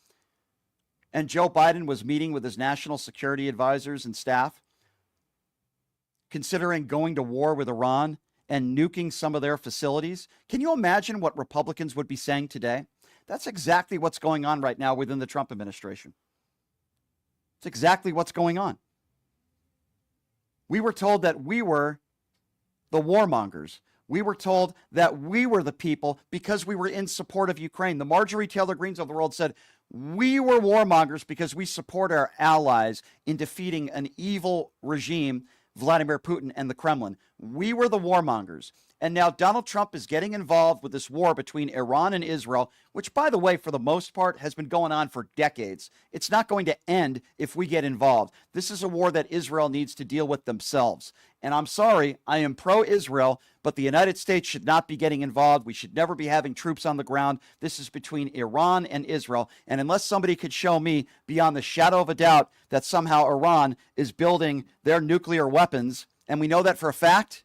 and Joe Biden was meeting with his national security advisors and staff, considering going to war with Iran and nuking some of their facilities? Can you imagine what Republicans would be saying today? That's exactly what's going on right now within the Trump administration. It's exactly what's going on. We were told that we were the warmongers. We were told that we were the people because we were in support of Ukraine. The Marjorie Taylor Greens of the world said we were warmongers because we support our allies in defeating an evil regime, Vladimir Putin and the Kremlin. We were the warmongers. And now Donald Trump is getting involved with this war between Iran and Israel, which, by the way, for the most part, has been going on for decades. It's not going to end if we get involved. This is a war that Israel needs to deal with themselves. And I'm sorry, I am pro-Israel, but the United States should not be getting involved. We should never be having troops on the ground. This is between Iran and Israel. And unless somebody could show me beyond the shadow of a doubt that somehow Iran is building their nuclear weapons, and we know that for a fact,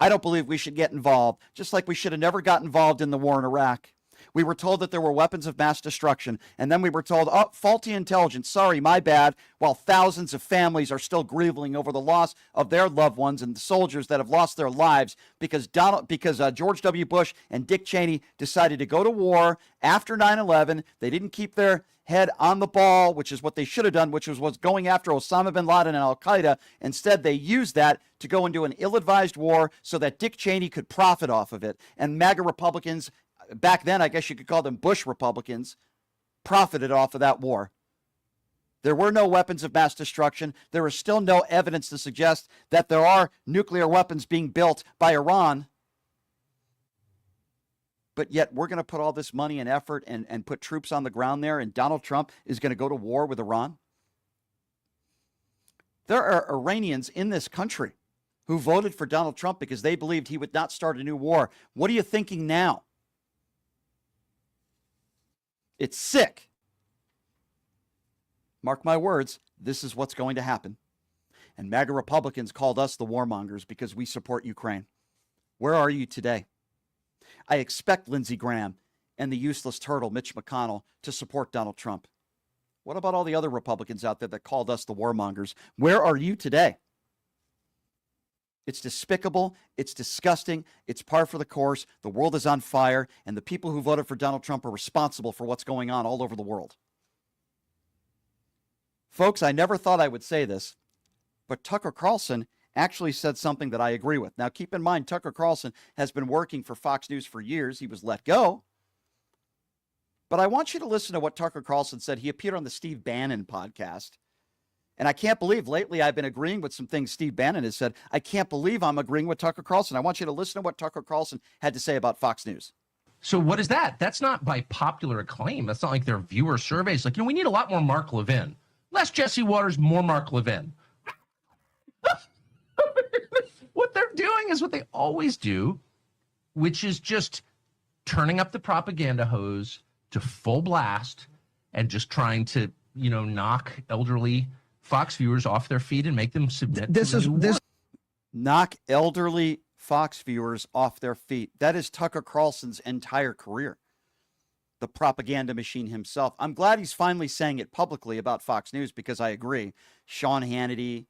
I don't believe we should get involved, just like we should have never got involved in the war in Iraq. We were told that there were weapons of mass destruction, and then we were told, oh, faulty intelligence, sorry, my bad, while thousands of families are still grieving over the loss of their loved ones and the soldiers that have lost their lives because George W. Bush and Dick Cheney decided to go to war after 9/11. They didn't keep their head on the ball, which is what they should have done, which was going after Osama bin Laden and al-Qaeda. Instead, they used that to go into an ill-advised war so that Dick Cheney could profit off of it. And MAGA Republicans, back then, I guess you could call them Bush Republicans, profited off of that war. There were no weapons of mass destruction. There is still no evidence to suggest that there are nuclear weapons being built by Iran. But yet we're going to put all this money and effort and put troops on the ground there, and Donald Trump is going to go to war with Iran? There are Iranians in this country who voted for Donald Trump because they believed he would not start a new war. What are you thinking now? It's sick. Mark my words, this is what's going to happen. And MAGA Republicans called us the warmongers because we support Ukraine. Where are you today? I expect Lindsey Graham and the useless turtle, Mitch McConnell, to support Donald Trump. What about all the other Republicans out there that called us the warmongers? Where are you today? It's despicable. It's disgusting. It's par for the course. The world is on fire, and the people who voted for Donald Trump are responsible for what's going on all over the world. Folks, I never thought I would say this, but Tucker Carlson actually said something that I agree with. Now, keep in mind, Tucker Carlson has been working for Fox News for years. He was let go. But I want you to listen to what Tucker Carlson said. He appeared on the Steve Bannon podcast. And I can't believe lately I've been agreeing with some things Steve Bannon has said. I can't believe I'm agreeing with Tucker Carlson. I want you to listen to what Tucker Carlson had to say about Fox News. So what is that? That's not by popular acclaim. That's not like their viewer surveys. Like, we need a lot more Mark Levin. Less Jesse Waters, more Mark Levin. What they're doing is what they always do, which is just turning up the propaganda hose to full blast and just trying to, knock elderly Fox viewers off their feet and make them submit. Knock elderly Fox viewers off their feet. That is Tucker Carlson's entire career. The propaganda machine himself. I'm glad he's finally saying it publicly about Fox News, because I agree. Sean Hannity,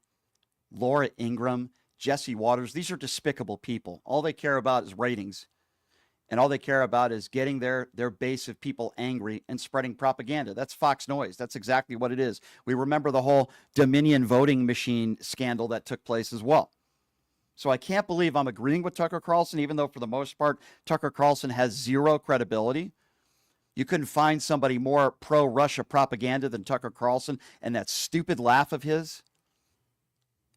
Laura Ingraham, Jesse Waters, these are despicable people. All they care about is ratings. And all they care about is getting their base of people angry and spreading propaganda. That's Fox noise. That's exactly what it is. We remember the whole Dominion voting machine scandal that took place as well. So I can't believe I'm agreeing with Tucker Carlson, even though for the most part, Tucker Carlson has zero credibility. You couldn't find somebody more pro-Russia propaganda than Tucker Carlson and that stupid laugh of his.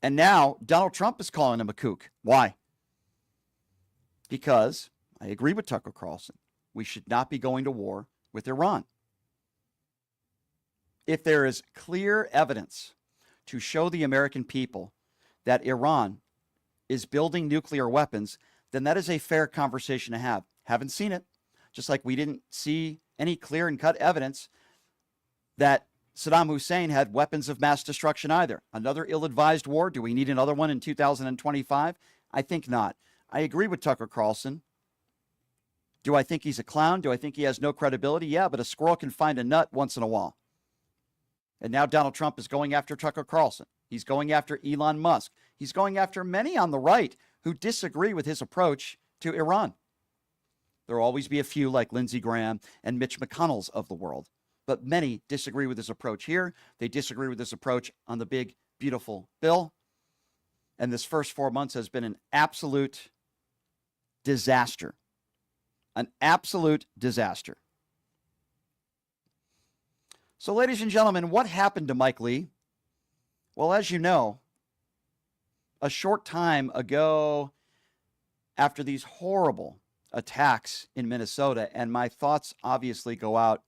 And now Donald Trump is calling him a kook. Why? Because I agree with Tucker Carlson. We should not be going to war with Iran. If there is clear evidence to show the American people that Iran is building nuclear weapons, then that is a fair conversation to have. Haven't seen it. Just like we didn't see any clear and cut evidence that Saddam Hussein had weapons of mass destruction either. Another ill-advised war. Do we need another one in 2025? I think not. I agree with Tucker Carlson. Do I think he's a clown? Do I think he has no credibility? Yeah, but a squirrel can find a nut once in a while. And now Donald Trump is going after Tucker Carlson. He's going after Elon Musk. He's going after many on the right who disagree with his approach to Iran. There will always be a few like Lindsey Graham and Mitch McConnell's of the world. But many disagree with his approach here. They disagree with his approach on the big, beautiful bill. And this first 4 months has been an absolute disaster. An absolute disaster. So, ladies and gentlemen, what happened to Mike Lee? Well, as you know, a short time ago, after these horrible attacks in Minnesota, and my thoughts obviously go out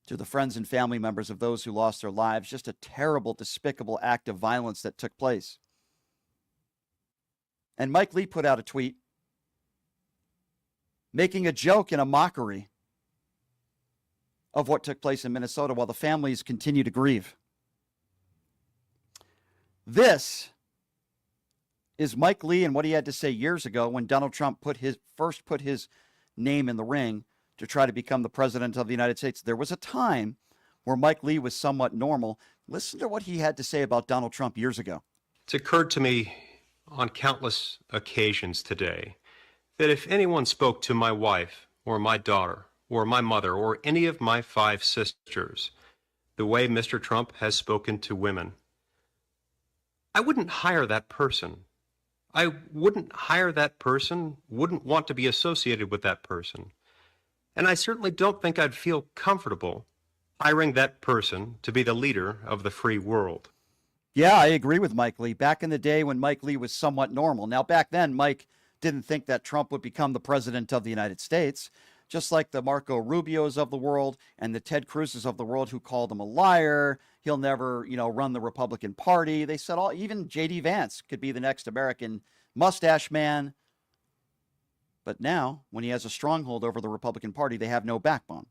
to the friends and family members of those who lost their lives, just a terrible, despicable act of violence that took place. And Mike Lee put out a tweet making a joke and a mockery of what took place in Minnesota while the families continue to grieve. This is Mike Lee and what he had to say years ago when Donald Trump first put his name in the ring to try to become the president of the United States. There was a time where Mike Lee was somewhat normal. Listen to what he had to say about Donald Trump years ago. It's occurred to me on countless occasions today that if anyone spoke to my wife or my daughter or my mother or any of my 5 sisters the way Mr. Trump has spoken to women, I wouldn't hire that person. I wouldn't hire that person, wouldn't want to be associated with that person. And I certainly don't think I'd feel comfortable hiring that person to be the leader of the free world. Yeah, I agree with Mike Lee. Back in the day when Mike Lee was somewhat normal. Now, back then, Mike didn't think that Trump would become the president of the United States, just like the Marco Rubios of the world and the Ted Cruzes of the world who called him a liar. He'll never, run the Republican Party. They said even J.D. Vance could be the next American mustache man. But now, when he has a stronghold over the Republican Party, they have no backbone.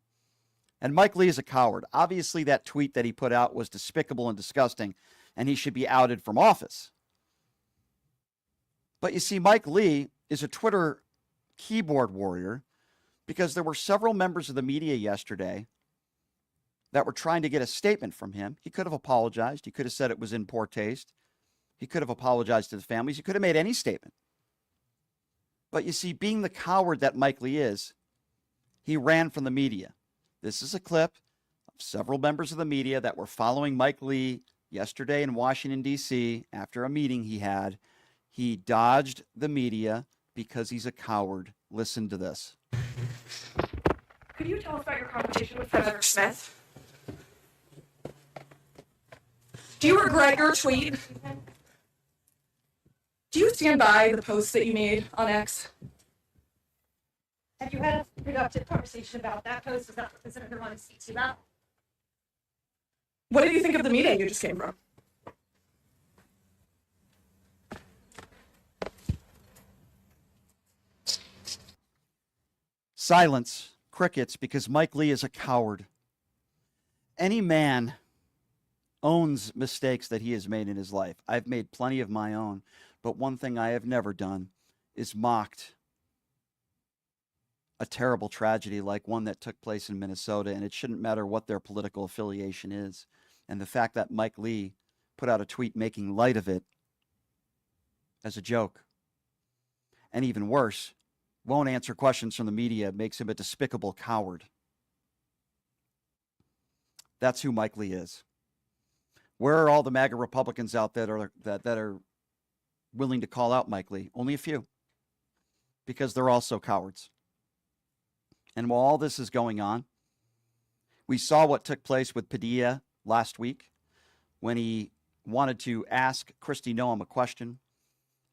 And Mike Lee is a coward. Obviously, that tweet that he put out was despicable and disgusting, and he should be outed from office. But you see, Mike Lee is a Twitter keyboard warrior because there were several members of the media yesterday that were trying to get a statement from him. He could have apologized. He could have said it was in poor taste. He could have apologized to the families. He could have made any statement. But you see, being the coward that Mike Lee is, he ran from the media. This is a clip several members of the media that were following Mike Lee yesterday in Washington, D.C., after a meeting he had. He dodged the media because he's a coward. Listen to this. Could you tell us about your conversation with Senator Smith? Do you regret your tweet? Do you stand by the post that you made on X? Have you had a productive conversation about that post? Is that what the senator wanted to speak to that? What did you think of the meeting you just came from? Silence, crickets, because Mike Lee is a coward. Any man owns mistakes that he has made in his life. I've made plenty of my own, but one thing I have never done is mocked a terrible tragedy like one that took place in Minnesota, and it shouldn't matter what their political affiliation is. And the fact that Mike Lee put out a tweet making light of it as a joke, and even worse, won't answer questions from the media, makes him a despicable coward. That's who Mike Lee is. Where are all the MAGA Republicans out there that are willing to call out Mike Lee? Only a few, because they're also cowards. And while all this is going on, we saw what took place with Padilla last week when he wanted to ask Kristi Noem a question,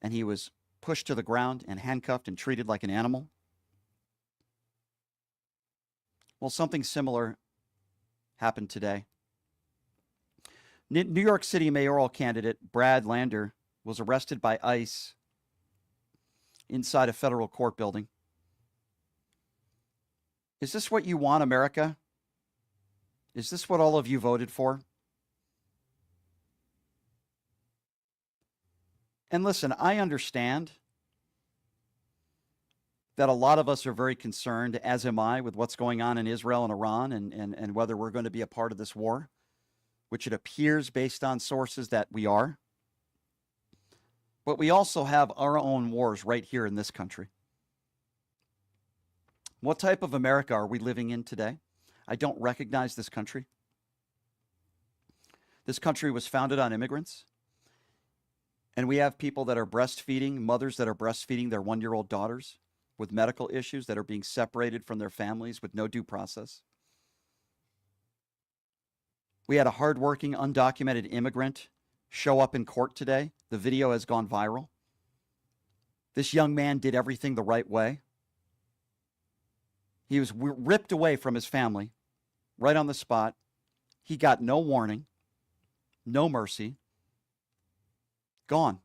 and he was pushed to the ground and handcuffed and treated like an animal. Well, something similar happened today. New York City mayoral candidate Brad Lander was arrested by ICE inside a federal court building. Is this what you want, America? Is this what all of you voted for? And listen, I understand that a lot of us are very concerned, as am I, with what's going on in Israel and Iran and whether we're going to be a part of this war, which it appears based on sources that we are. But we also have our own wars right here in this country. What type of America are we living in today? I don't recognize this country. This country was founded on immigrants. And we have people that are breastfeeding, mothers that are breastfeeding their 1-year-old daughters with medical issues that are being separated from their families with no due process. We had a hardworking, undocumented immigrant show up in court today. The video has gone viral. This young man did everything the right way. He was ripped away from his family right on the spot. He got no warning, no mercy. Gone.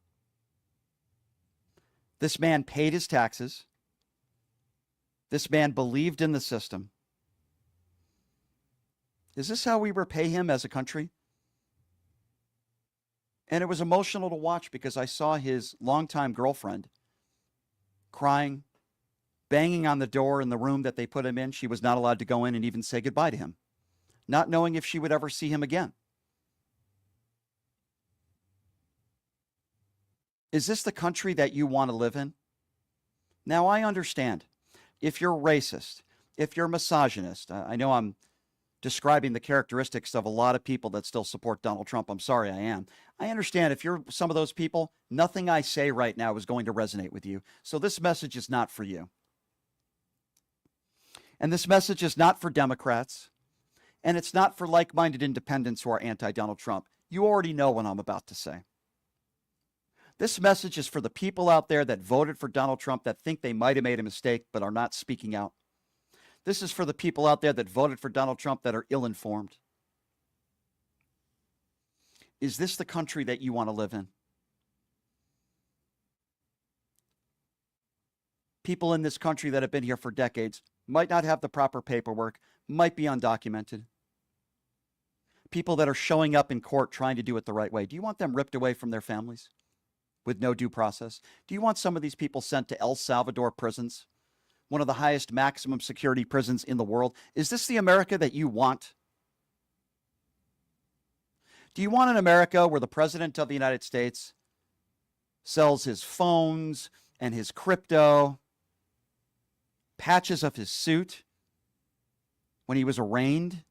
This man paid his taxes. This man believed in the system. Is this how we repay him as a country? And it was emotional to watch because I saw his longtime girlfriend crying, banging on the door in the room that they put him in. She was not allowed to go in and even say goodbye to him, not knowing if she would ever see him again. Is this the country that you want to live in? Now, I understand if you're racist, if you're misogynist. I know I'm describing the characteristics of a lot of people that still support Donald Trump. I'm sorry, I am. I understand if you're some of those people, nothing I say right now is going to resonate with you. So this message is not for you. And this message is not for Democrats. And it's not for like-minded independents who are anti-Donald Trump. You already know what I'm about to say. This message is for the people out there that voted for Donald Trump that think they might have made a mistake but are not speaking out. This is for the people out there that voted for Donald Trump that are ill-informed. Is this the country that you want to live in? People in this country that have been here for decades might not have the proper paperwork, might be undocumented. People that are showing up in court trying to do it the right way. Do you want them ripped away from their families with no due process? Do you want some of these people sent to El Salvador prisons, one of the highest maximum security prisons in the world? Is this the America that you want? Do you want an America where the President of the United States sells his phones and his crypto, patches of his suit when he was arraigned,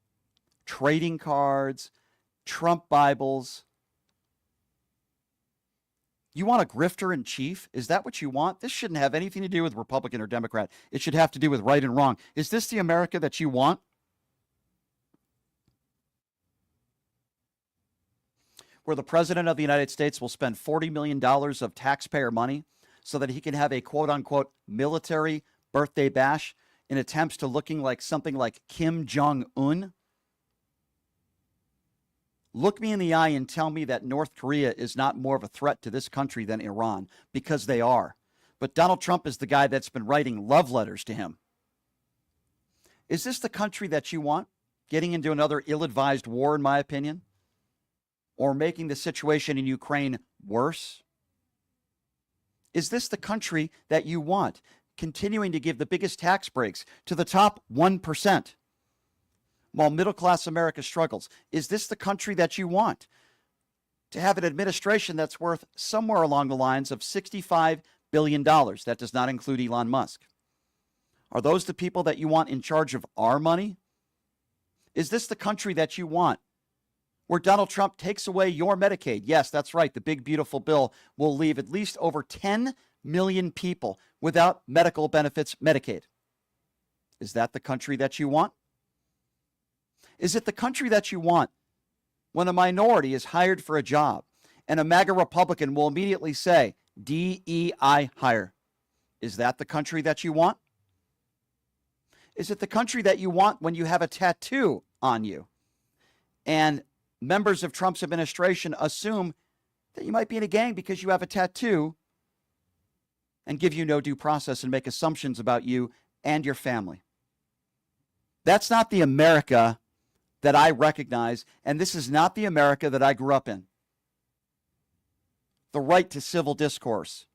trading cards, Trump Bibles. You want a grifter in chief? Is that what you want? This shouldn't have anything to do with Republican or Democrat. It should have to do with right and wrong. Is this the America that you want? Where the president of the United States will spend $40 million of taxpayer money so that he can have a quote-unquote military birthday bash in attempts to looking like something like Kim Jong-un? Look me in the eye and tell me that North Korea is not more of a threat to this country than Iran, because they are. But Donald Trump is the guy that's been writing love letters to him. Is this the country that you want? Getting into another ill-advised war, in my opinion? Or making the situation in Ukraine worse? Is this the country that you want? Continuing to give the biggest tax breaks to the top 1%? While middle-class America struggles. Is this the country that you want? To have an administration that's worth somewhere along the lines of $65 billion. That does not include Elon Musk. Are those the people that you want in charge of our money? Is this the country that you want? Where Donald Trump takes away your Medicaid. Yes, that's right. The big, beautiful bill will leave at least over 10 million people without medical benefits Medicaid. Is that the country that you want? Is it the country that you want when a minority is hired for a job and a MAGA Republican will immediately say, DEI hire? Is that the country that you want? Is it the country that you want when you have a tattoo on you and members of Trump's administration assume that you might be in a gang because you have a tattoo and give you no due process and make assumptions about you and your family? That's not the America that I recognize, and this is not the America that I grew up in. The right to civil discourse,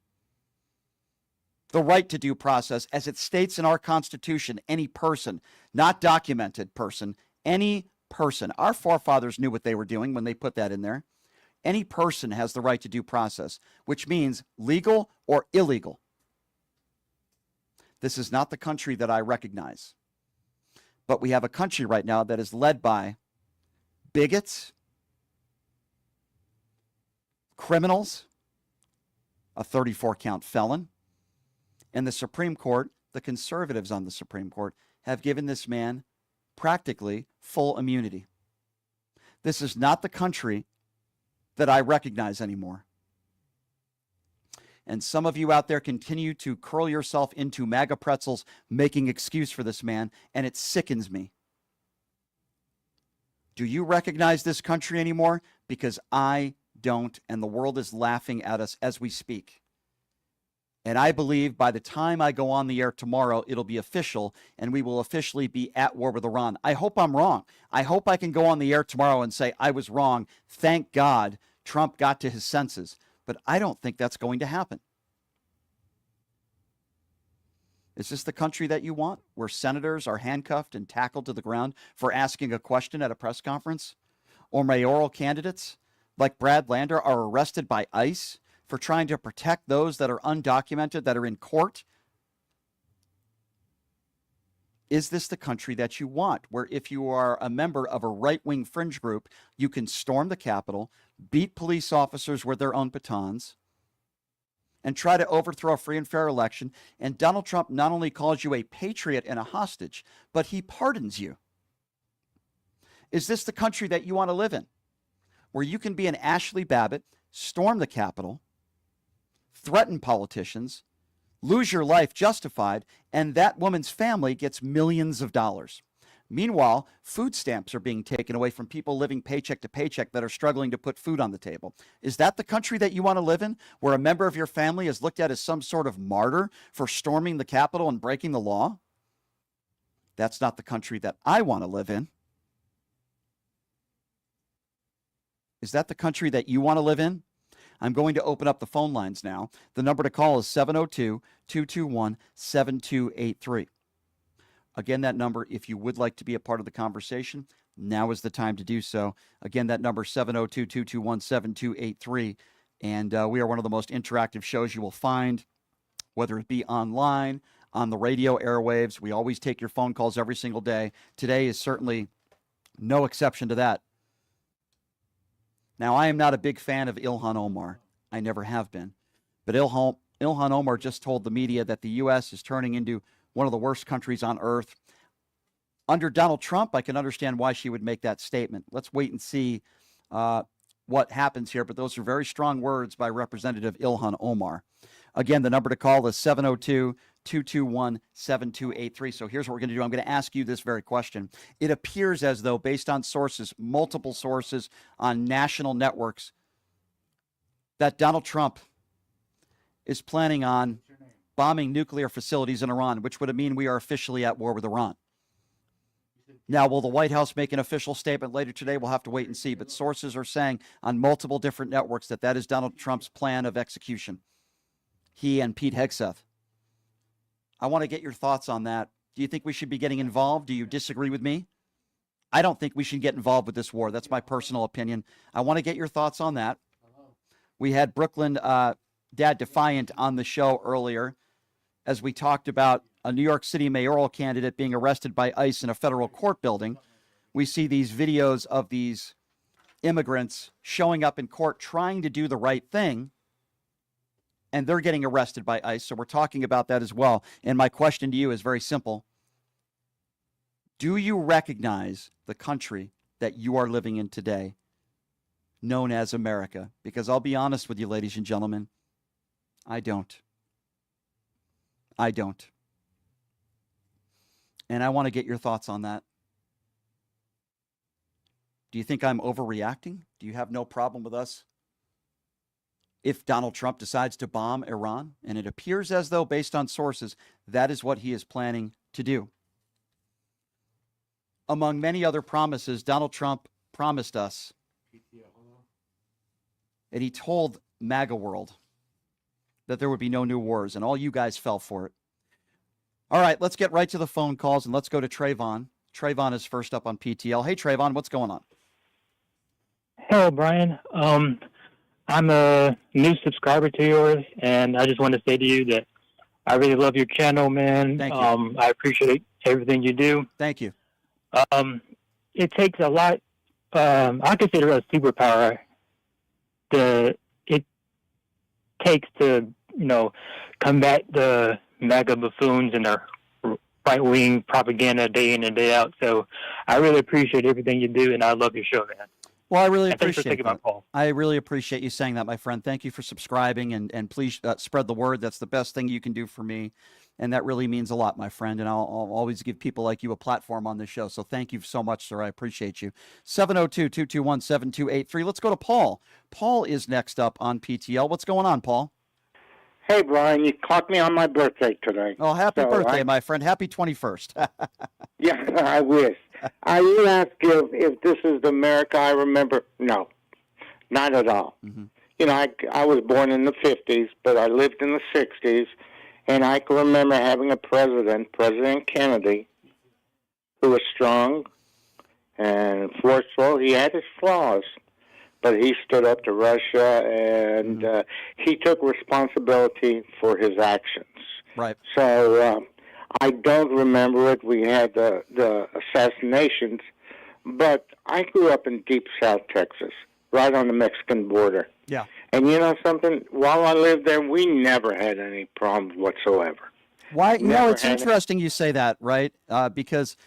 the right to due process, as it states in our Constitution, any person, not documented person, any person. Our forefathers knew what they were doing when they put that in there. Any person has the right to due process, which means legal or illegal. This is not the country that I recognize. But we have a country right now that is led by bigots, criminals, a 34-count felon, and the Supreme Court, the conservatives on the Supreme Court, have given this man practically full immunity. This is not the country that I recognize anymore. And some of you out there continue to curl yourself into MAGA pretzels, making excuse for this man, and it sickens me. Do you recognize this country anymore? Because I don't, and the world is laughing at us as we speak. And I believe by the time I go on the air tomorrow, it'll be official, and we will officially be at war with Iran. I hope I'm wrong. I hope I can go on the air tomorrow and say I was wrong. Thank God Trump got to his senses. But I don't think that's going to happen. Is this the country that you want, where senators are handcuffed and tackled to the ground for asking a question at a press conference? Or mayoral candidates like Brad Lander are arrested by ICE for trying to protect those that are undocumented, that are in court? Is this the country that you want, where if you are a member of a right-wing fringe group, you can storm the Capitol, beat police officers with their own batons, and try to overthrow a free and fair election, and Donald Trump not only calls you a patriot and a hostage, but he pardons you? Is this the country that you want to live in, where you can be an Ashley Babbitt, storm the Capitol, threaten politicians, lose your life justified, and that woman's family gets millions of dollars? Meanwhile, food stamps are being taken away from people living paycheck to paycheck that are struggling to put food on the table. Is that the country that you want to live in, where a member of your family is looked at as some sort of martyr for storming the Capitol and breaking the law? That's not the country that I want to live in. Is that the country that you want to live in? I'm going to open up the phone lines now. The number to call is 702-221-7283. Again, that number, if you would like to be a part of the conversation, now is the time to do so. Again, that number, 702-221-7283. And we are one of the most interactive shows you will find, whether it be online, on the radio airwaves. We always take your phone calls every single day. Today is certainly No exception to that. Now, I am not a big fan of Ilhan Omar. I never have been. But Ilhan Omar just told the media that the U.S. is turning into one of the worst countries on earth. Under Donald Trump, I can understand why she would make that statement. Let's wait and see what happens here. But those are very strong words by Representative Ilhan Omar. Again, the number to call is 702-221-7283. So here's what we're going to do. I'm going to ask you this very question. It appears as though, based on sources, multiple sources on national networks, that Donald Trump is planning on bombing nuclear facilities in Iran, which would mean we are officially at war with Iran. Now, will the White House make an official statement later today? We'll have to wait and see. But sources are saying on multiple different networks that that is Donald Trump's plan of execution. He and Pete Hegseth. I want to get your thoughts on that. Do you think we should be getting involved? Do you disagree with me? I don't think we should get involved with this war. That's my personal opinion. I want to get your thoughts on that. We had Brooklyn Dad Defiant on the show earlier as we talked about a New York City mayoral candidate being arrested by ICE in a federal court building. We see these videos of these immigrants showing up in court trying to do the right thing, and they're getting arrested by ICE. So we're talking about that as well. And my question to you is very simple. Do you recognize the country that you are living in today, known as America? Because I'll be honest with you, ladies and gentlemen, I don't. I don't. And I want to get your thoughts on that. Do you think I'm overreacting? Do you have no problem with us if Donald Trump decides to bomb Iran? And it appears as though, based on sources, that is what he is planning to do. Among many other promises, Donald Trump promised us, and he told MAGA world that there would be no new wars, and all you guys fell for it. All right, let's get right to the phone calls, and let's go to Trayvon. Trayvon is first up on PTL. Hey, Trayvon, what's going on? Hello, Brian. I'm a new subscriber to yours, and I just want to say to you that I really love your channel, man. Thank you. I appreciate everything you do. Thank you. It takes a lot. I consider a superpower. It takes to combat the MAGA buffoons and their right-wing propaganda day in and day out. So I really appreciate everything you do, and I love your show, man. Well, I really And thanks for appreciate taking my that. call. I really appreciate you saying that, my friend. Thank you for subscribing, and please spread the word. That's the best thing you can do for me, and that really means a lot, my friend. And I'll always give people like you a platform on this show. So thank you so much, sir. I appreciate you. 702-221-7283. Let's go to Paul. Paul is next up on PTL. What's going on, Paul? Hey, Brian, you caught me on my birthday today. Oh, happy birthday, my friend. Happy 21st. Yeah, I wish. I would ask you if this is the America I remember. No, not at all. Mm-hmm. I was born in the 50s, but I lived in the 60s, and I can remember having a president, President Kennedy, who was strong and forceful. He had his flaws, but he stood up to Russia, and he took responsibility for his actions. Right. So I don't remember it. We had the assassinations, but I grew up in deep South Texas, right on the Mexican border. Yeah. And you know something? While I lived there, we never had any problems whatsoever. Why? Never It's had interesting you say that, right? Because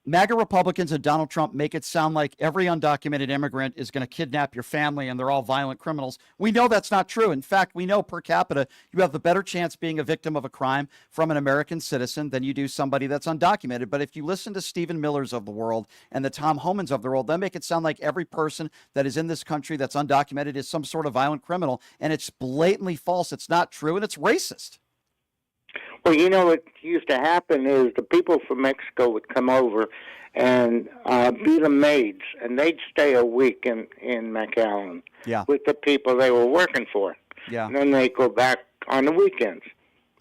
MAGA Republicans and Donald Trump make it sound like every undocumented immigrant is going to kidnap your family and they're all violent criminals. We know that's not true. In fact, we know per capita, you have the better chance being a victim of a crime from an American citizen than you do somebody that's undocumented. But if you listen to Stephen Millers of the world and the Tom Homans of the world, they make it sound like every person that is in this country that's undocumented is some sort of violent criminal. And it's blatantly false. It's not true, and it's racist. Well, you know what used to happen is the people from Mexico would come over and be the maids, and they'd stay a week in McAllen with the people they were working for. Yeah. And then they'd go back on the weekends.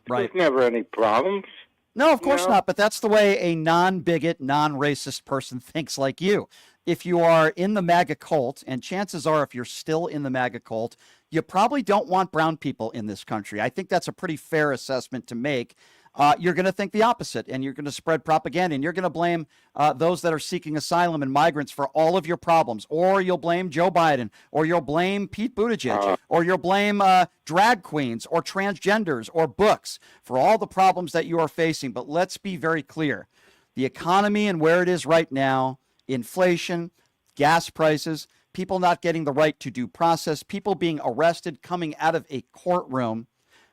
Right. There's never any problems. No, of course not. But that's the way a non-bigot, non-racist person thinks like you. If you are in the MAGA cult, and chances are if you're still in the MAGA cult, you probably don't want brown people in this country. I think that's a pretty fair assessment to make. you're going to think the opposite, and you're going to spread propaganda, and you're going to blame those that are seeking asylum and migrants for all of your problems, or you'll blame Joe Biden, or you'll blame Pete Buttigieg, or you'll blame drag queens or transgenders or books for all the problems that you are facing. But let's be very clear. The economy and where it is right now, inflation, gas prices, people not getting the right to due process, people being arrested coming out of a courtroom.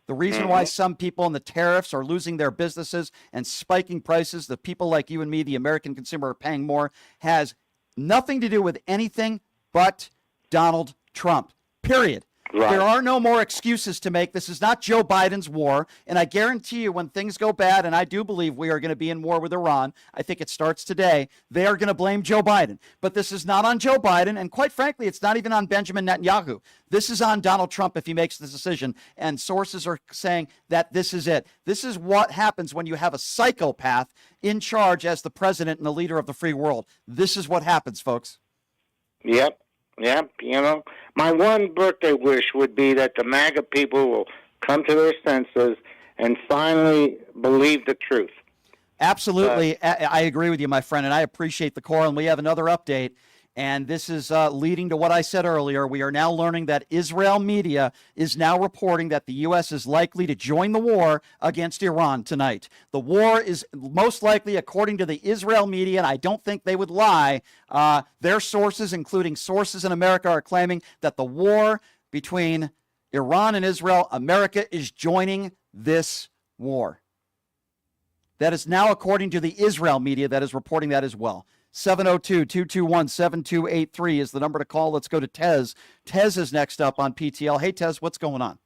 The reason why some people in the tariffs are losing their businesses and spiking prices, the people like you and me, the American consumer, are paying more, has nothing to do with anything but Donald Trump, period. Right. There are no more excuses to make. This is not Joe Biden's war. And I guarantee you when things go bad, and I do believe we are going to be in war with Iran, I think it starts today, they are going to blame Joe Biden. But this is not on Joe Biden. And quite frankly, it's not even on Benjamin Netanyahu. This is on Donald Trump if he makes this decision. And sources are saying that this is it. This is what happens when you have a psychopath in charge as the president and the leader of the free world. This is what happens, folks. Yep. Yep, my one birthday wish would be that the MAGA people will come to their senses and finally believe the truth. Absolutely. I agree with you, my friend, and I appreciate the call. And we have another update, and this is leading to what I said earlier. We are now learning that Israel media is now reporting that the U.S. is likely to join the war against Iran tonight. The war is most likely, according to the Israel media, and I don't think they would lie, their sources, including sources in America, are claiming that the war between Iran and Israel, America is joining this war. That is now according to the Israel media that is reporting that as well. 702-221-7283 is the number to call. Let's go to Tez. Tez is next up on PTL. Hey, Tez, what's going on?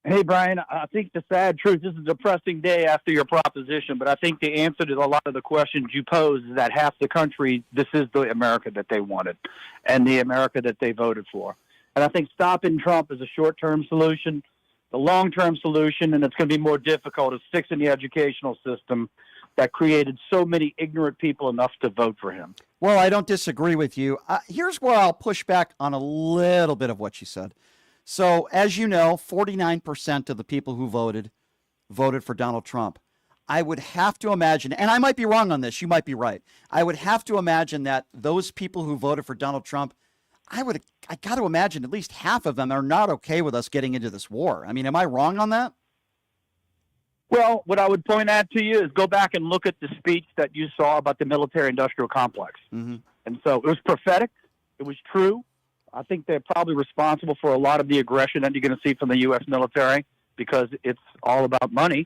Hey, Brian, I think the sad truth, this is a depressing day after your proposition, but I think the answer to a lot of the questions you pose is that half the country, this is the America that they wanted and the America that they voted for. And I think stopping Trump is a short-term solution. The long-term solution, and it's going to be more difficult, is fixing the educational system that created so many ignorant people enough to vote for him. Well, I don't disagree with you. Here's where I'll push back on a little bit of what you said. So, as you know, 49% of the people who voted for Donald Trump. I would have to imagine, and I might be wrong on this, you might be right. I would have to imagine that those people who voted for Donald Trump, I got to imagine at least half of them are not okay with us getting into this war. I mean, am I wrong on that? Well, what I would point out to you is go back and look at the speech that you saw about the military-industrial complex. Mm-hmm. And so it was prophetic. It was true. I think they're probably responsible for a lot of the aggression that you're going to see from the U.S. military because it's all about money.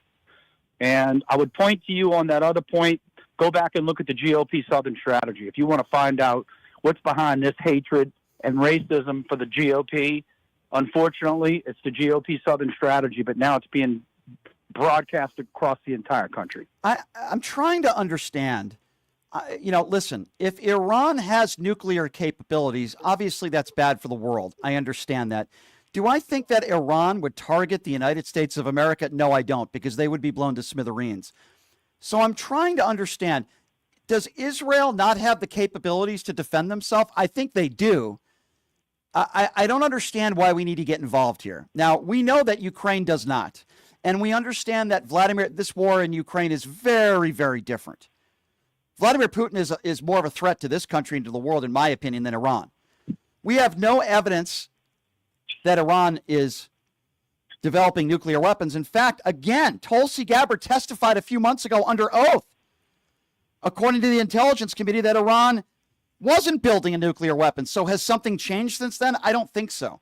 And I would point to you on that other point, go back and look at the GOP Southern strategy. If you want to find out what's behind this hatred and racism for the GOP, unfortunately, it's the GOP Southern strategy, but now it's being broadcast across the entire country. I'm trying to understand. Listen, if Iran has nuclear capabilities, obviously that's bad for the world. I understand that. Do I think that Iran would target the United States of America? No, I don't, because they would be blown to smithereens. So I'm trying to understand, does Israel not have the capabilities to defend themselves? I think they do. I don't understand why we need to get involved here. Now, we know that Ukraine does not. And we understand that this war in Ukraine is very, very different. Vladimir Putin is more of a threat to this country and to the world, in my opinion, than Iran. We have no evidence that Iran is developing nuclear weapons. In fact, again, Tulsi Gabbard testified a few months ago under oath, according to the Intelligence Committee, that Iran wasn't building a nuclear weapon. So has something changed since then? I don't think so.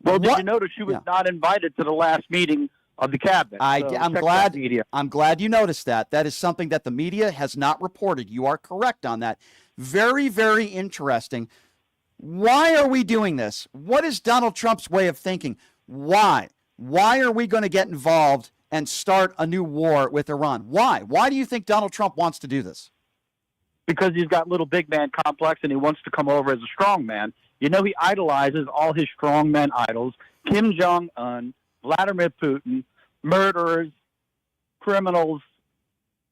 Well, did you notice she was not invited to the last meeting of the cabinet? I'm glad you noticed that. That is something that the media has not reported. You are correct on that. Very, very interesting. Why are we doing this? What is Donald Trump's way of thinking? Why? Why are we going to get involved and start a new war with Iran? Why? Why do you think Donald Trump wants to do this? Because he's got little big man complex and he wants to come over as a strong man. You know, he idolizes all his strongman idols, Kim Jong-un, Vladimir Putin, murderers, criminals.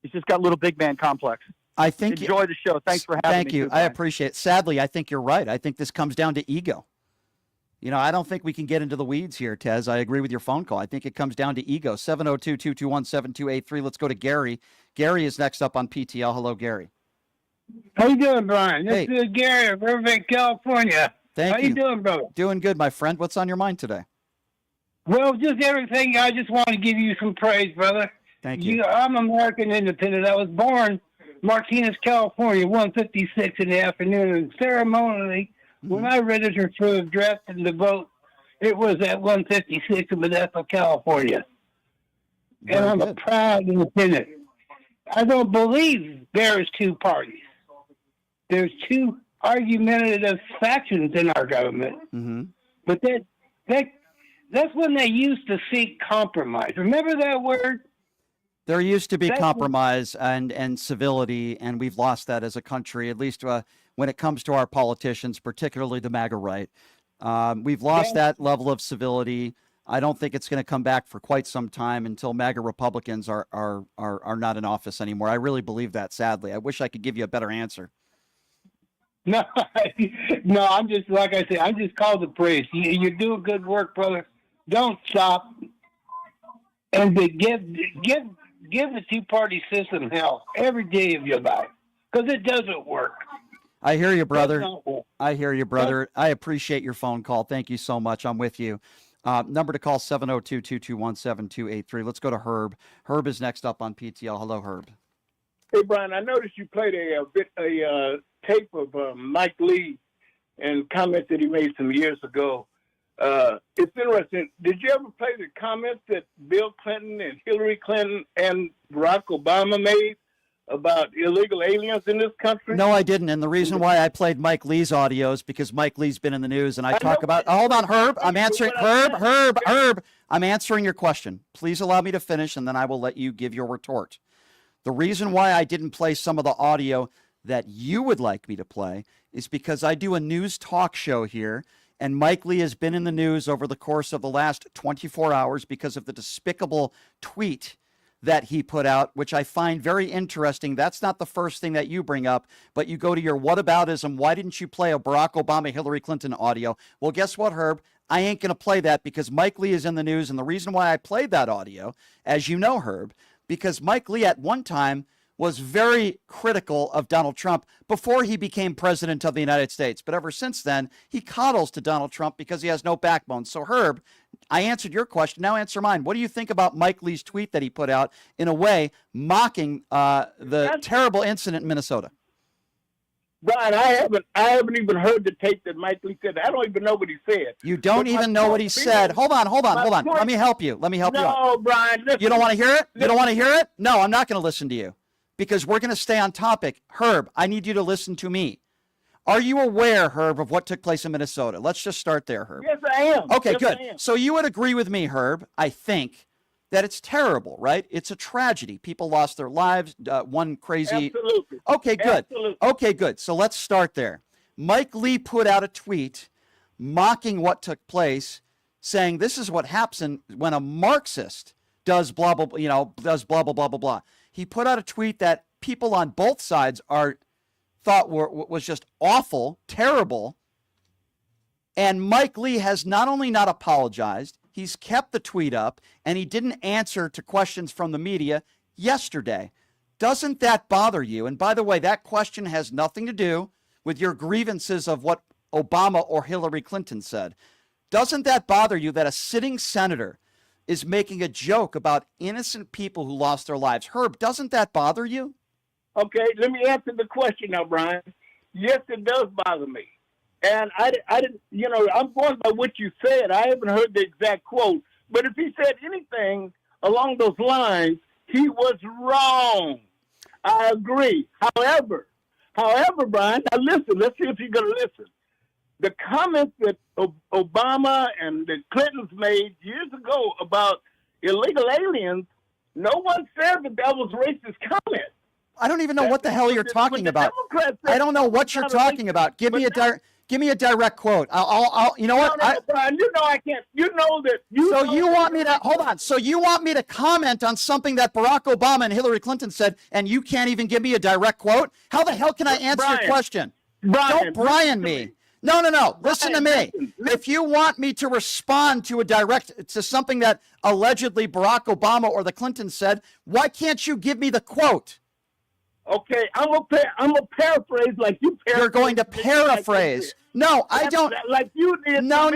He's just got a little big man complex. I think enjoy the show. Thanks for having me. Thank you. I appreciate it. Sadly, I think you're right. I think this comes down to ego. You know, I don't think we can get into the weeds here, Tez. I agree with your phone call. I think it comes down to ego. 702-221-7283. Let's go to Gary. Gary is next up on PTL. Hello, Gary. How you doing, Brian? This Hey. is Gary of Irvine, California. Thank How you doing, brother? Doing good, my friend. What's on your mind today? Well, just everything. I just want to give you some praise, brother. Thank you. I'm American independent. I was born Martinez, California, 1:56 in the afternoon. And ceremonially, when I registered for the draft and the vote, it was at 1:56 in Modesto, California. And I'm a proud independent. I don't believe there's two parties. There's two argumentative factions in our government. Mm-hmm. But that's when they used to seek compromise. Remember that word? There used to be That's- compromise and civility, and we've lost that as a country, at least when it comes to our politicians, particularly the MAGA right. We've lost that level of civility. I don't think it's going to come back for quite some time until MAGA Republicans are not in office anymore. I really believe that, sadly. I wish I could give you a better answer. No, no, I'm just, like I said, I'm just called to praise. You're doing good work, brother. Don't stop. And to give the two-party system hell every day of your life, because it doesn't work. I hear you, brother. Does not work. I hear you, brother. I appreciate your phone call. Thank you so much. I'm with you. Number to call 702-221-7283. Let's go to Herb. Herb is next up on PTL. Hello, Herb. Hey, Brian, I noticed you played a tape of Mike Lee and comments that he made some years ago. It's interesting. Did you ever play the comments that Bill Clinton and Hillary Clinton and Barack Obama made about illegal aliens in this country? No, I didn't. And the reason why I played Mike Lee's audio is because Mike Lee's been in the news, and I talk about. Hold on, Herb. I'm answering. Herb. I'm answering your question. Please allow me to finish, and then I will let you give your retort. The reason why I didn't play some of the audio that you would like me to play is because I do a news talk show here, and Mike Lee has been in the news over the course of the last 24 hours because of the despicable tweet that he put out, which I find very interesting. That's not the first thing that you bring up, but you go to your whataboutism. Why didn't you play a Barack Obama, Hillary Clinton audio? Well, guess what, Herb? I ain't going to play that because Mike Lee is in the news. And the reason why I played that audio, as you know, Herb, because Mike Lee at one time was very critical of Donald Trump before he became president of the United States. But ever since then, he coddles to Donald Trump because he has no backbone. So, Herb, I answered your question. Now answer mine. What do you think about Mike Lee's tweet that he put out, in a way, mocking the terrible incident in Minnesota? Brian, I haven't even heard the tape that Mike Lee said. I don't even know what he said. You don't even know what he said. Hold on. Let me help you. No, Brian, listen. You don't want to hear it? You don't want to hear it? No, I'm not going to listen to you because we're going to stay on topic. Herb, I need you to listen to me. Are you aware, Herb, of what took place in Minnesota? Let's just start there, Herb. Yes, I am. Okay, Yes, good. I am. So you would agree with me, Herb, I think, that it's terrible, right? It's a tragedy. People lost their lives. One crazy. Absolutely. Okay, good. Absolutely. Okay, good. So let's start there. Mike Lee put out a tweet mocking what took place, saying this is what happens when a Marxist does blah, blah, does blah, blah, blah, blah, blah. He put out a tweet that people on both sides thought was just awful, terrible. And Mike Lee has not only not apologized, he's kept the tweet up, and he didn't answer to questions from the media yesterday. Doesn't that bother you? And by the way, that question has nothing to do with your grievances of what Obama or Hillary Clinton said. Doesn't that bother you that a sitting senator is making a joke about innocent people who lost their lives? Herb, doesn't that bother you? Okay, let me answer the question now, Brian. Yes, it does bother me. And I didn't, I'm going by what you said. I haven't heard the exact quote. But if he said anything along those lines, he was wrong. I agree. However, Brian, now listen, let's see if you're going to listen. The comments that Obama and the Clintons made years ago about illegal aliens, no one said that was racist comment. I don't even know what the hell you're talking about. I don't know what you're talking about. Give me a direct quote. I'll you know what? No, Brian, I can't. You know that. So you want me to hold on? So you want me to comment on something that Barack Obama and Hillary Clinton said, and you can't even give me a direct quote? How the hell can I answer your question? Brian, don't Brian me. No. Listen to me. If you want me to respond to something that allegedly Barack Obama or the Clintons said, why can't you give me the quote? Okay, I'm a paraphrase like you paraphrase. You're going to paraphrase. No, I don't. Like you did. No.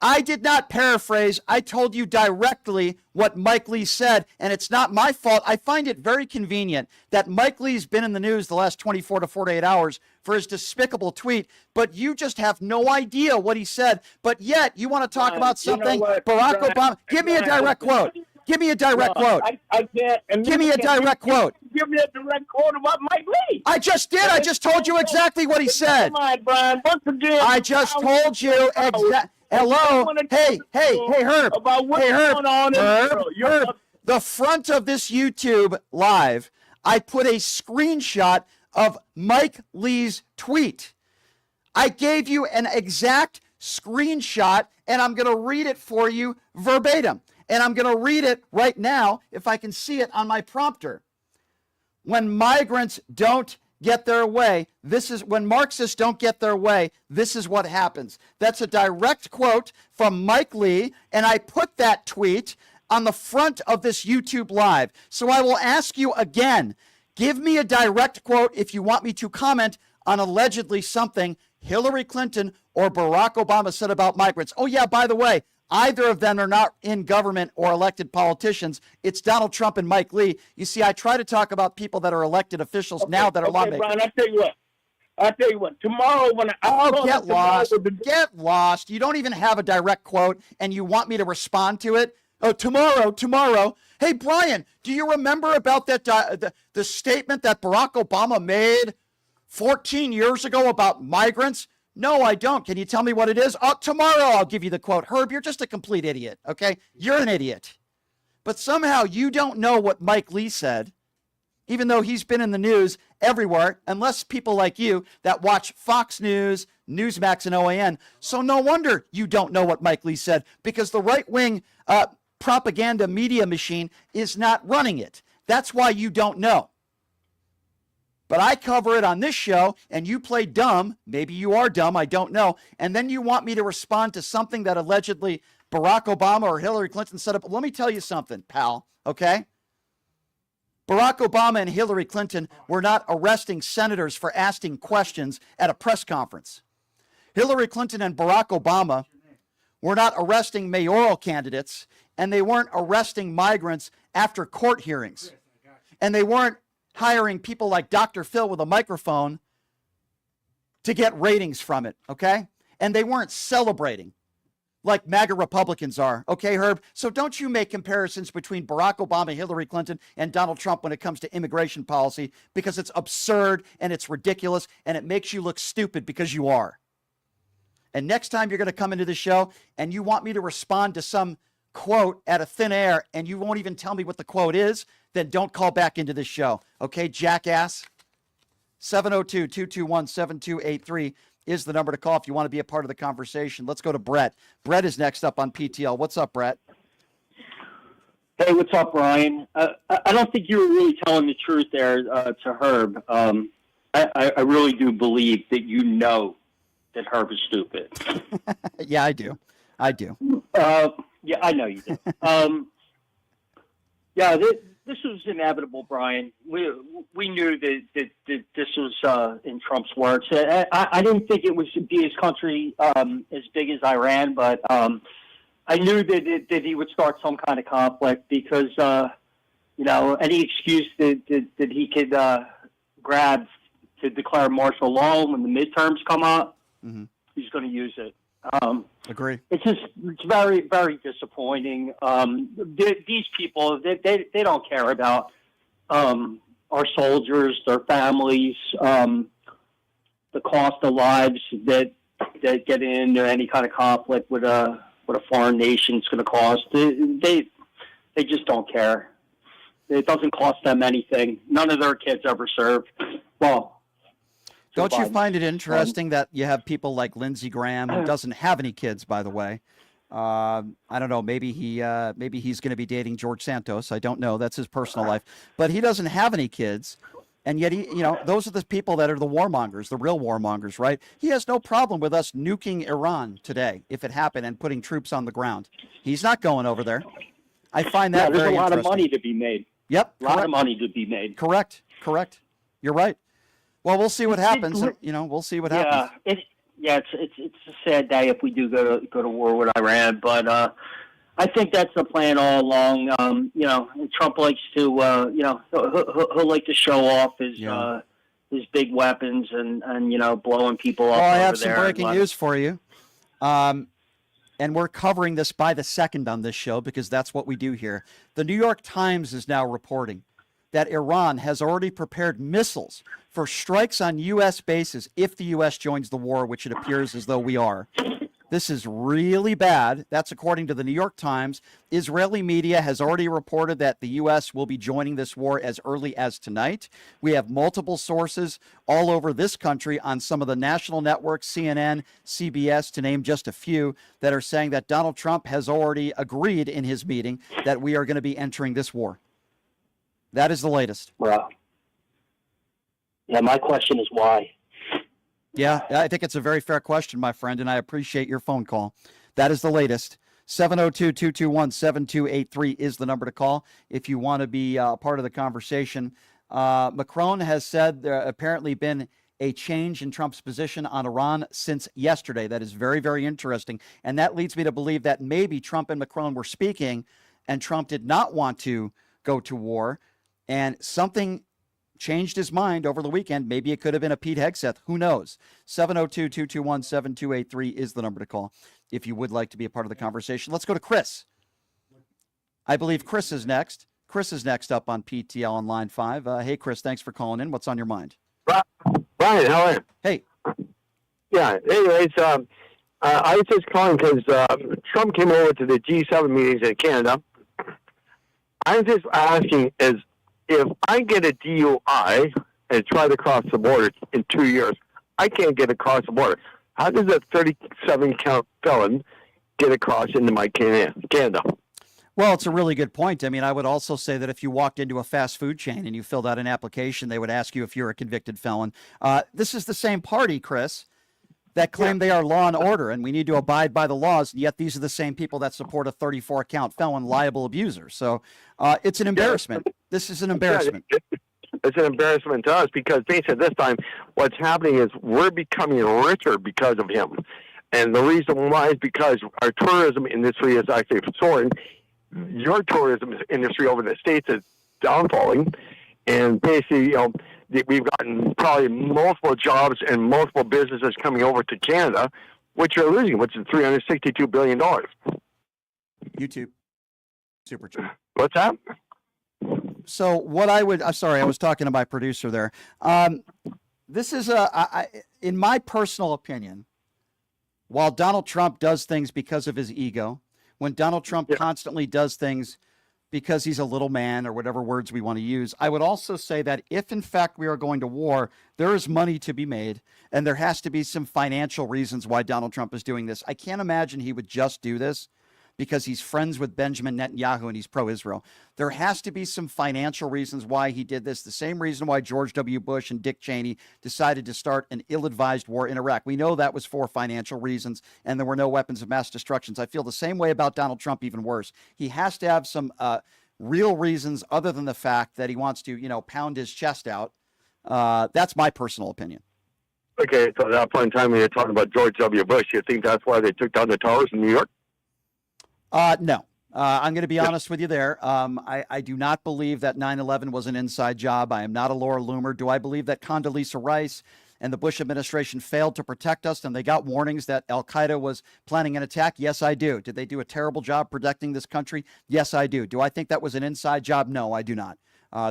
I did not paraphrase. I told you directly what Mike Lee said, and it's not my fault. I find it very convenient that Mike Lee's been in the news the last 24 to 48 hours for his despicable tweet, but you just have no idea what he said. But yet you want to talk about something, Barack Obama. Give me a direct quote. Give me a direct quote. I can't. Give me a direct quote. Give me a direct quote about Mike Lee. I just did. I just told you exactly what he said. Come on, Brian. Once again, I just told you exactly. Hello. Hey, Herb. About what's going on in the world. Herb. The front of this YouTube live, I put a screenshot of Mike Lee's tweet. I gave you an exact screenshot, and I'm going to read it for you verbatim. And I'm going to read it right now, if I can see it on my prompter. When migrants don't get their way, when Marxists don't get their way, this is what happens. That's a direct quote from Mike Lee, and I put that tweet on the front of this YouTube live. So I will ask you again, give me a direct quote if you want me to comment on allegedly something Hillary Clinton or Barack Obama said about migrants. Oh yeah, by the way, either of them are not in government or elected politicians. It's Donald Trump and Mike Lee. You see, I try to talk about people that are elected officials now that are lawmakers. Brian, I'll tell you what. Tomorrow when get lost. Get lost. You don't even have a direct quote, and you want me to respond to it. Oh, tomorrow. Hey, Brian, do you remember about that the statement that Barack Obama made 14 years ago about migrants? No, I don't. Can you tell me what it is? Tomorrow I'll give you the quote. Herb, you're just a complete idiot, okay? You're an idiot. But somehow you don't know what Mike Lee said, even though he's been in the news everywhere, unless people like you that watch Fox News, Newsmax, and OAN. So no wonder you don't know what Mike Lee said, because the right-wing propaganda media machine is not running it. That's why you don't know. But I cover it on this show, and you play dumb. Maybe you are dumb. I don't know. And then you want me to respond to something that allegedly Barack Obama or Hillary Clinton set up. Let me tell you something, pal, okay? Barack Obama and Hillary Clinton were not arresting senators for asking questions at a press conference. Hillary Clinton and Barack Obama were not arresting mayoral candidates, and they weren't arresting migrants after court hearings. And they weren't hiring people like Dr. Phil with a microphone to get ratings from it, okay? And they weren't celebrating like MAGA Republicans are, okay, Herb? So don't you make comparisons between Barack Obama, Hillary Clinton, and Donald Trump when it comes to immigration policy, because it's absurd and it's ridiculous and it makes you look stupid, because you are. And next time you're going to come into the show and you want me to respond to some quote out of thin air and you won't even tell me what the quote is, then don't call back into this show. Okay, jackass? 702-221-7283 is the number to call if you want to be a part of the conversation. Let's go to Brett. Brett is next up on PTL. What's up, Brett? Hey, what's up, Ryan? I don't think you were really telling the truth there to Herb. I really do believe that you know that Herb is stupid. Yeah, I do. Yeah, I know you do. Yeah, this was inevitable, Brian. We knew that this was in Trump's works. I didn't think it was be his country as big as Iran, but I knew that he would start some kind of conflict, because any excuse that he could grab to declare martial law when the midterms come up, he's going to use it. Agree. It's very, very disappointing. These people, they don't care about our soldiers, their families, the cost of lives that get into any kind of conflict with a foreign nation is going to cost. They just don't care. It doesn't cost them anything. None of their kids ever served. Well, don't you find it interesting that you have people like Lindsey Graham, who doesn't have any kids, by the way? I don't know. Maybe he's going to be dating George Santos. I don't know. That's his personal life. But he doesn't have any kids. And yet, those are the people that are the warmongers, the real warmongers, right? He has no problem with us nuking Iran today, if it happened, and putting troops on the ground. He's not going over there. I find that there's very a lot of interesting. money to be made. Yep. A lot of money to be made. Correct. You're right. Well, we'll see what happens. We'll see what happens. It's a sad day if we do go to war with Iran, but I think that's the plan all along. Trump likes to, he'll like to show off his big weapons and blowing people up. Well, I have over some there. breaking news for you. And we're covering this by the second on this show because that's what we do here. The New York Times is now reporting that Iran has already prepared missiles for strikes on U.S. bases if the U.S. joins the war, which it appears as though we are. This is really bad. That's according to the New York Times. Israeli media has already reported that the U.S. will be joining this war as early as tonight. We have multiple sources all over this country on some of the national networks, CNN, CBS, to name just a few, that are saying that Donald Trump has already agreed in his meeting that we are going to be entering this war. That is the latest. Wow. Yeah, my question is why? Yeah, I think it's a very fair question, my friend, and I appreciate your phone call. That is the latest. 702-221-7283 is the number to call if you want to be part of the conversation. Macron has said there apparently been a change in Trump's position on Iran since yesterday. That is very, very interesting. And that leads me to believe that maybe Trump and Macron were speaking and Trump did not want to go to war, and something changed his mind over the weekend. Maybe it could have been a Pete Hegseth. Who knows? 702-221-7283 is the number to call if you would like to be a part of the conversation. Let's go to Chris. I believe Chris is next. Chris is next up on PTL on line 5. Hey, Chris, thanks for calling in. What's on your mind? Brian, how are you? Hey. Yeah, anyways, I was just calling because Trump came over to the G7 meetings in Canada. I'm just asking if I get a DUI and try to cross the border in 2 years, I can't get across the border. How does a 37-count felon get across into my Canada? Well, it's a really good point. I mean, I would also say that if you walked into a fast food chain and you filled out an application, they would ask you if you're a convicted felon. This is the same party, Chris, that claim they are law and order and we need to abide by the laws, and yet these are the same people that support a 34-count felon liable abuser. So it's an embarrassment. This is an embarrassment. It's an embarrassment to us because basically this time what's happening is we're becoming richer because of him. And the reason why is because our tourism industry is actually soaring. Your tourism industry over the States is downfalling. And basically, we've gotten probably multiple jobs and multiple businesses coming over to Canada, which are losing, which is $362 billion. YouTube. Super chat. What's that? So what I'm sorry, I was talking to my producer there. This is in my personal opinion, while Donald Trump does things because of his ego, when Donald Trump constantly does things because he's a little man or whatever words we want to use, I would also say that if in fact we are going to war, there is money to be made and there has to be some financial reasons why Donald Trump is doing this. I can't imagine he would just do this because he's friends with Benjamin Netanyahu and he's pro-Israel. There has to be some financial reasons why he did this, the same reason why George W. Bush and Dick Cheney decided to start an ill-advised war in Iraq. We know that was for financial reasons and there were no weapons of mass destruction. I feel the same way about Donald Trump, even worse. He has to have some real reasons other than the fact that he wants to, pound his chest out. That's my personal opinion. Okay, so at that point in time when you're talking about George W. Bush, you think that's why they took down the towers in New York? No. I'm going to be honest with you there. I do not believe that 9/11 was an inside job. I am not a Laura Loomer. Do I believe that Condoleezza Rice and the Bush administration failed to protect us and they got warnings that Al-Qaeda was planning an attack? Yes, I do. Did they do a terrible job protecting this country? Yes, I do. Do I think that was an inside job? No, I do not.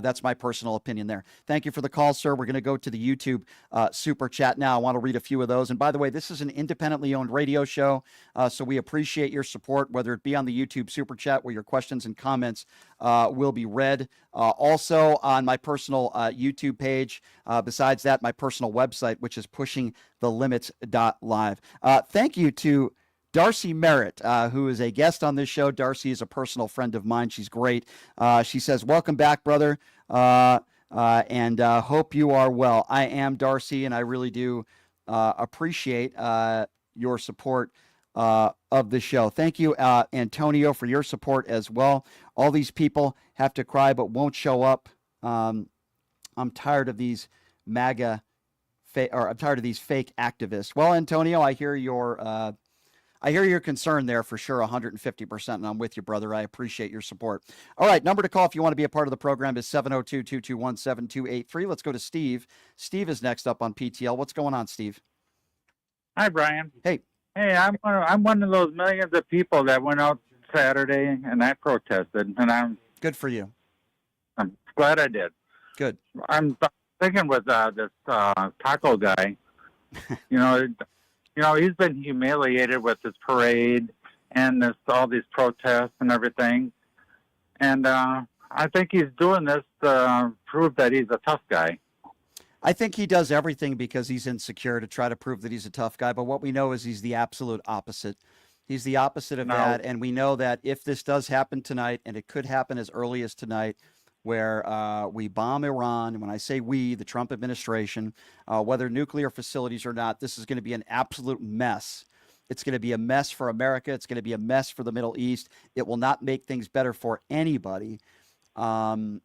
That's my personal opinion there. Thank you for the call, sir. We're going to go to the YouTube super chat now. I want to read a few of those. And by the way, this is an independently owned radio show, so we appreciate your support, whether it be on the YouTube super chat where your questions and comments will be read. Also on my personal YouTube page. Besides that, my personal website, which is pushingthelimits.live. Thank you to Darcy Merritt, who is a guest on this show. Darcy is a personal friend of mine. She's great. She says, welcome back, brother. and hope you are well. I am Darcy, and I really do appreciate your support of the show. Thank you, Antonio, for your support as well. All these people have to cry but won't show up. I'm tired of these MAGA, I'm tired of these fake activists. Well, Antonio, I hear your concern there for sure, 150%, and I'm with you, brother. I appreciate your support. All right, number to call if you want to be a part of the program is 702-221-7283. Let's go to Steve. Steve is next up on PTL. What's going on, Steve? Hi, Brian. Hey. Hey, I'm one of those millions of people that went out Saturday and I protested, and I'm good for you. I'm glad I did. Good. I'm thinking with this taco guy. You know, he's been humiliated with this parade and all these protests and everything, and I think he's doing this to prove that he's a tough guy. I think he does everything because he's insecure to try to prove that he's a tough guy. But what we know is he's the absolute opposite. He's the opposite of that. And we know that if this does happen tonight, and it could happen as early as tonight, where we bomb Iran, and when I say we, the Trump administration, whether nuclear facilities or not, this is going to be an absolute mess. It's going to be a mess for America. It's going to be a mess for the Middle East. It will not make things better for anybody. And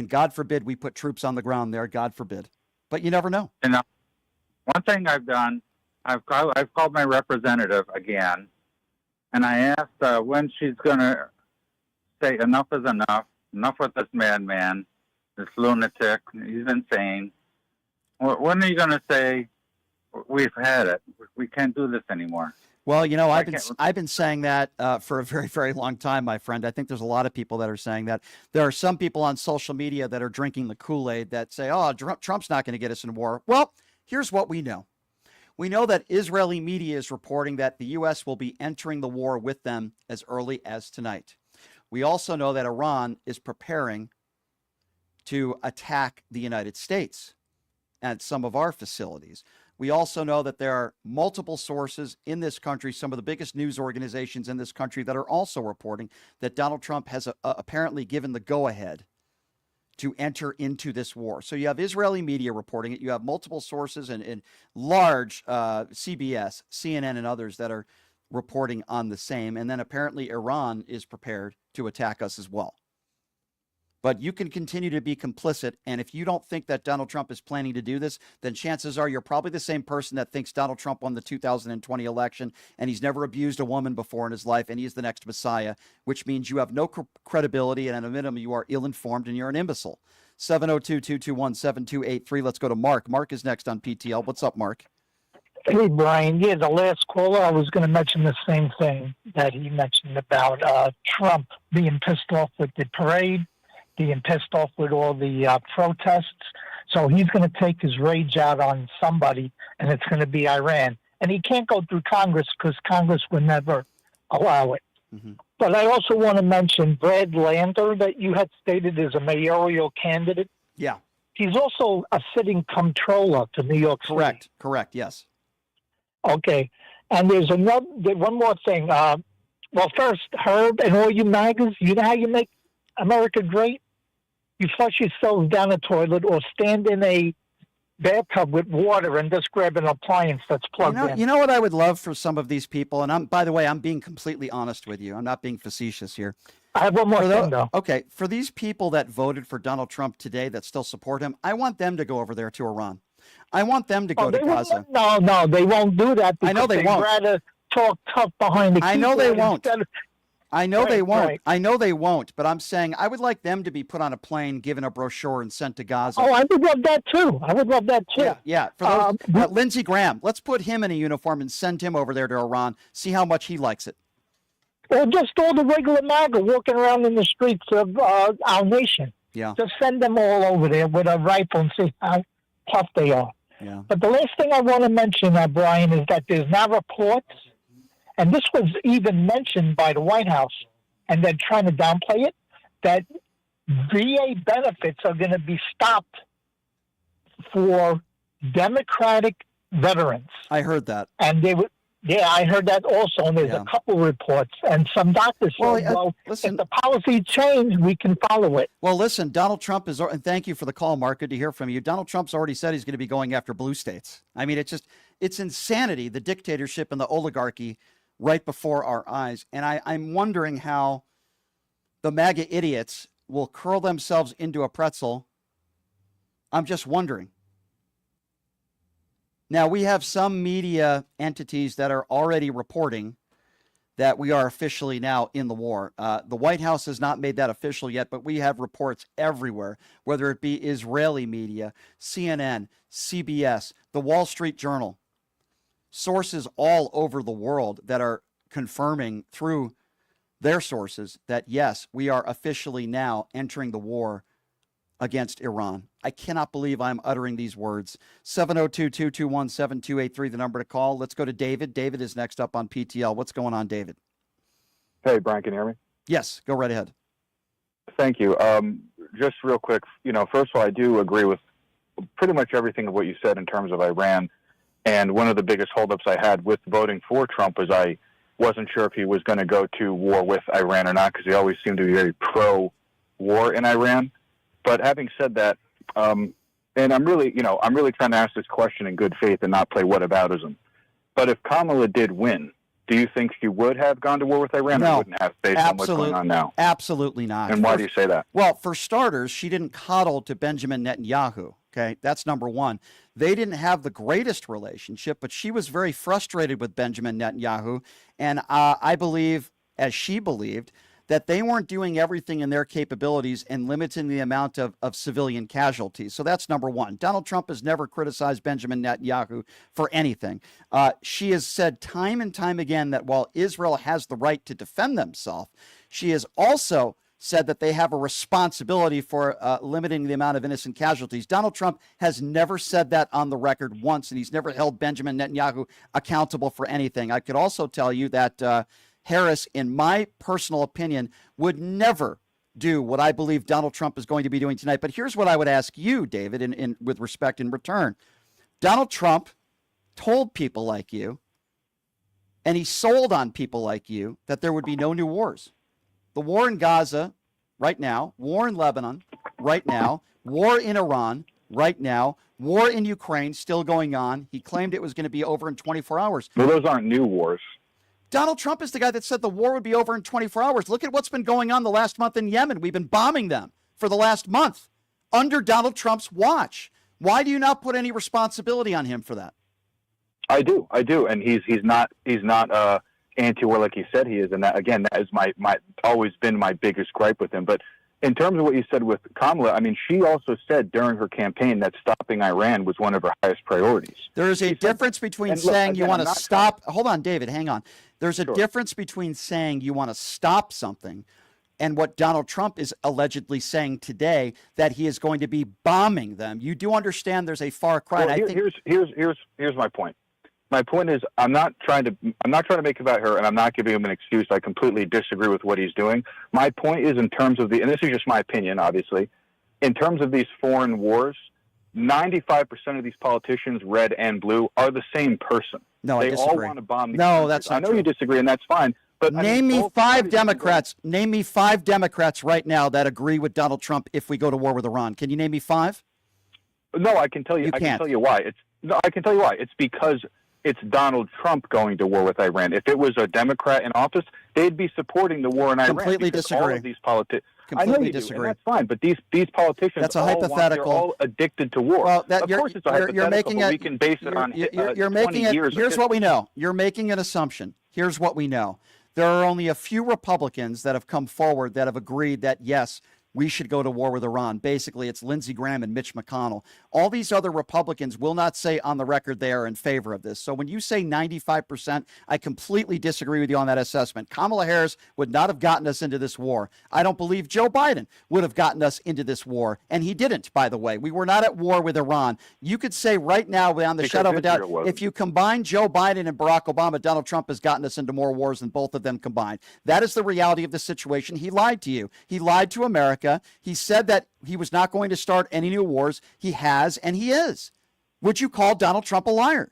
God forbid we put troops on the ground there. God forbid. But you never know. And one thing I've done, I've called my representative again, and I asked when she's going to say enough is enough. Enough with this madman, this lunatic. He's insane. When are you going to say we've had it? We can't do this anymore. Well, you know, I've been saying that for a very, very long time, my friend. I think there's a lot of people that are saying that. There are some people on social media that are drinking the Kool-Aid that say, oh, Trump's not going to get us in war. Well, here's what we know. We know that Israeli media is reporting that the U.S. will be entering the war with them as early as tonight. We also know that Iran is preparing to attack the United States at some of our facilities. We also know that there are multiple sources in this country, some of the biggest news organizations in this country, that are also reporting that Donald Trump has apparently given the go-ahead to enter into this war. So you have Israeli media reporting it. You have multiple sources and large CBS, CNN, and others that are reporting on the same. And then apparently Iran is prepared to attack us as well. But you can continue to be complicit. And if you don't think that Donald Trump is planning to do this, then chances are you're probably the same person that thinks Donald Trump won the 2020 election and he's never abused a woman before in his life and he's the next Messiah, which means you have no credibility and at a minimum you are ill-informed and you're an imbecile. 702-221-7283. Let's go to Mark. Mark is next on PTL. What's up, Mark? Hey, Brian. Yeah, the last caller, I was going to mention the same thing that he mentioned about Trump being pissed off with the parade, being pissed off with all the protests. So he's going to take his rage out on somebody, and it's going to be Iran. And he can't go through Congress because Congress would never allow it. Mm-hmm. But I also want to mention Brad Lander that you had stated is a mayoral candidate. Yeah. He's also a sitting comptroller to New York City. Correct, yes. Okay. And there's one more thing. Well, first, Herb and all you MAGAs, you know how you make America great? You flush yourselves down the toilet or stand in a bathtub with water and just grab an appliance that's plugged in. You know what I would love for some of these people, and by the way, I'm being completely honest with you. I'm not being facetious here. I have one more thing, though. Okay, for these people that voted for Donald Trump today that still support him, I want them to go over there to Iran. I want them to go to Gaza. No, they won't do that. I know they won't. Rather talk tough behind the keyboard. I know they won't. I know they won't. Right. I know they won't. But I'm saying I would like them to be put on a plane, given a brochure, and sent to Gaza. Oh, I would love that too. Yeah. For those, Lindsey Graham, let's put him in a uniform and send him over there to Iran. See how much he likes it. Or just all the regular MAGA walking around in the streets of our nation. Yeah. Just send them all over there with a rifle and see how tough they are. Yeah. But the last thing I want to mention, Brian, is that there's now reports, and this was even mentioned by the White House, and they're trying to downplay it, that VA benefits are going to be stopped for Democratic veterans. I heard that. And they would, Yeah, I heard that also, and there's a couple reports, and some doctors said, well, listen, if the policy changed, we can follow it. Well, listen, Donald Trump is, and thank you for the call, Mark. Good to hear from you. Donald Trump's already said he's going to be going after blue states. I mean, it's insanity, the dictatorship and the oligarchy right before our eyes. And I'm wondering how the MAGA idiots will curl themselves into a pretzel. I'm just wondering. Now, we have some media entities that are already reporting that we are officially now in the war. The White House has not made that official yet, but we have reports everywhere, whether it be Israeli media, CNN, CBS, the Wall Street Journal, sources all over the world that are confirming through their sources that, yes, we are officially now entering the war against Iran. I cannot believe I'm uttering these words. 702-221-7283, the number to call. Let's go to David. David is next up on PTL. What's going on, David? Hey, Brian, can you hear me? Yes, go right ahead. Thank you. Just real quick, first of all, I do agree with pretty much everything of what you said in terms of Iran. And one of the biggest holdups I had with voting for Trump was I wasn't sure if he was going to go to war with Iran or not, because he always seemed to be very pro-war in Iran. But having said that, and I'm really trying to ask this question in good faith and not play whataboutism. But if Kamala did win, do you think she would have gone to war with Iran or wouldn't have based on what's going on now? Absolutely not. And why do you say that? Well, for starters, she didn't coddle to Benjamin Netanyahu. Okay, that's number one. They didn't have the greatest relationship, but she was very frustrated with Benjamin Netanyahu. And I believe, as she believed, that they weren't doing everything in their capabilities and limiting the amount of civilian casualties. So that's number one. Donald Trump has never criticized Benjamin Netanyahu for anything. She has said time and time again that while Israel has the right to defend themselves, she has also said that they have a responsibility for limiting the amount of innocent casualties. Donald Trump has never said that on the record once, and he's never held Benjamin Netanyahu accountable for anything. I could also tell you that Harris, in my personal opinion, would never do what I believe Donald Trump is going to be doing tonight. But here's what I would ask you, David, in with respect in return. Donald Trump told people like you, and he sold on people like you, that there would be no new wars. The war in Gaza right now, war in Lebanon right now, war in Iran right now, war in Ukraine still going on. He claimed it was going to be over in 24 hours. Well, those aren't new wars. Donald Trump is the guy that said the war would be over in 24 hours. Look at what's been going on the last month in Yemen. We've been bombing them for the last month under Donald Trump's watch. Why do you not put any responsibility on him for that? I do, and he's not anti-war like he said he is, and that again, that is my always been my biggest gripe with him. But in terms of what you said with Kamala, I mean, she also said during her campaign that stopping Iran was one of her highest priorities. There is a difference between saying you want to stop. Hold on, David, hang on. There's a difference between saying you want to stop something and what Donald Trump is allegedly saying today, that he is going to be bombing them. You do understand there's a far cry. Well, here's my point. My point is, I'm not trying to make it about her, and I'm not giving him an excuse. I completely disagree with what he's doing. My point is, in terms of and this is just my opinion, obviously, in terms of these foreign wars, 95% of these politicians, red and blue, are the same person. No, they I disagree. all want to bomb these No, countries. that's not I know true. you disagree, and that's fine. But Name me five Democrats. Name me five Democrats right now that agree with Donald Trump if we go to war with Iran. Can you name me five? No, I can tell you. I can tell you why. I can tell you why. It's because it's Donald Trump going to war with Iran. If it was a Democrat in office, they'd be supporting the war in Iran. Completely because disagree. All of these politicians. I know Completely you disagree. do, and that's fine. But these politicians, That's a all hypothetical. they're all addicted to war. Well, of course, it's a hypothetical. You're making but we can base it on you're 20 making it. years. Here's what we know. You're making an assumption. Here's what we know. There are only a few Republicans that have come forward that have agreed that, yes, we should go to war with Iran. Basically, it's Lindsey Graham and Mitch McConnell. All these other Republicans will not say on the record they are in favor of this. So when you say 95%, I completely disagree with you on that assessment. Kamala Harris would not have gotten us into this war. I don't believe Joe Biden would have gotten us into this war. And he didn't, by the way. We were not at war with Iran. You could say right now, without the shadow of a doubt, if you combine Joe Biden and Barack Obama, Donald Trump has gotten us into more wars than both of them combined. That is the reality of the situation. He lied to you. He lied to America. He said that he was not going to start any new wars. He has, and he is. Would you call Donald Trump a liar?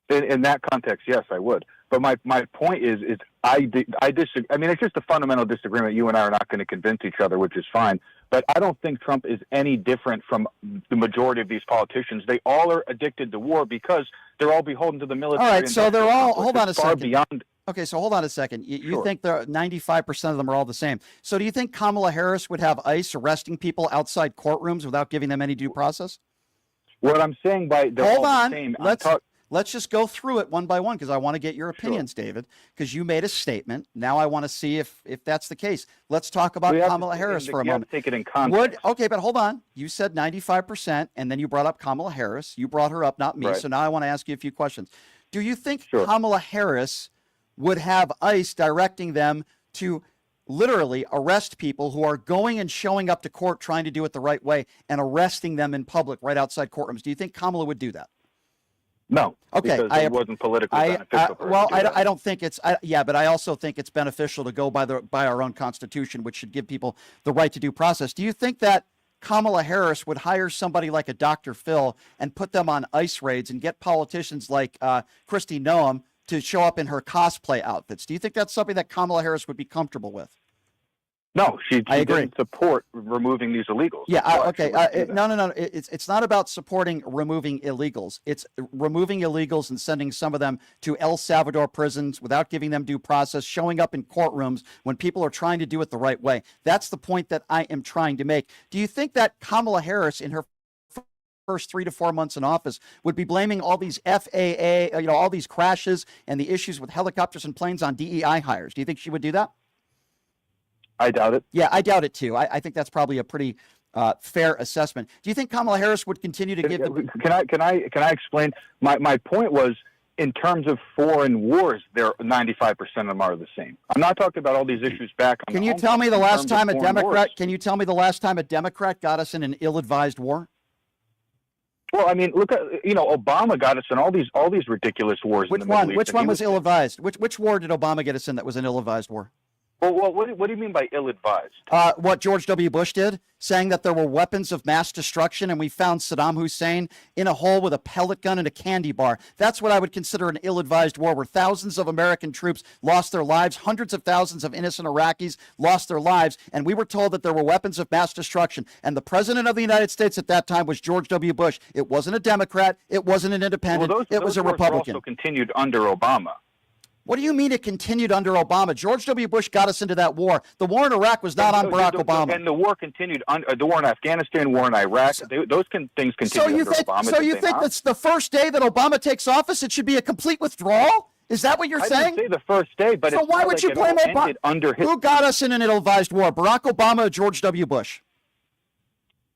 In that context, yes, I would. But my point is I disagree. I mean, it's just a fundamental disagreement. You and I are not going to convince each other, which is fine. But I don't think Trump is any different from the majority of these politicians. They all are addicted to war because they're all beholden to the military. All right, so they're all. Hold on a far second. Beyond. Okay, so hold on a second. You Sure. think 95% of them are all the same. So do you think Kamala Harris would have ICE arresting people outside courtrooms without giving them any due process? What I'm saying by they're hold all on. the same. Let's just go through it one by one because I want to get your opinions, David, because you made a statement. Now I want to see if that's the case. Let's talk about Kamala Harris for a moment. Take it in context. Okay, but hold on. You said 95%, and then you brought up Kamala Harris. You brought her up, not me. Right. So now I want to ask you a few questions. Do you think Kamala Harris would have ICE directing them to literally arrest people who are going and showing up to court trying to do it the right way and arresting them in public right outside courtrooms? Do you think Kamala would do that? No. Okay. Because it wasn't politically beneficial. For her to do that. I don't think it's. But I also think it's beneficial to go by our own Constitution, which should give people the right to due process. Do you think that Kamala Harris would hire somebody like a Dr. Phil and put them on ICE raids and get politicians like Kristi Noem to show up in her cosplay outfits? Do you think that's something that Kamala Harris would be comfortable with? No, she I agree. didn't support removing these illegals. Yeah, okay. No. It's not about supporting removing illegals. It's removing illegals and sending some of them to El Salvador prisons without giving them due process, showing up in courtrooms when people are trying to do it the right way. That's the point that I am trying to make. Do you think that Kamala Harris, in her first 3 to 4 months in office, would be blaming all these FAA, all these crashes and the issues with helicopters and planes on DEI hires? Do you think she would do that? I doubt it. Yeah, I doubt it too. I think that's probably a pretty fair assessment. Do you think Kamala Harris would continue to give them? Can I explain? My point was, in terms of foreign wars, 95% of them are the same. I'm not talking about all these issues back on. Can you tell me the last time a Democrat? Can you tell me the last time a Democrat got us in an ill-advised war? Well, I mean, look at Obama got us in all these ridiculous wars. Which one? Which one was ill-advised? Which war did Obama get us in that was an ill-advised war? Well, what do you mean by ill-advised? What George W. Bush did, saying that there were weapons of mass destruction and we found Saddam Hussein in a hole with a pellet gun and a candy bar. That's what I would consider an ill-advised war, where thousands of American troops lost their lives, hundreds of thousands of innocent Iraqis lost their lives, and we were told that there were weapons of mass destruction. And the president of the United States at that time was George W. Bush. It wasn't a Democrat. It wasn't an independent. It was a Republican. Also continued under Obama. What do you mean it continued under Obama? George W. Bush got us into that war. The war in Iraq was not on Barack Obama. And the war continued, the war in Afghanistan, war in Iraq, things continued under Obama. So you think that's the first day that Obama takes office, it should be a complete withdrawal? Is that what you're saying? I didn't say the first day, but so why would you blame Obama? Who got us in an ill-advised war, Barack Obama or George W. Bush?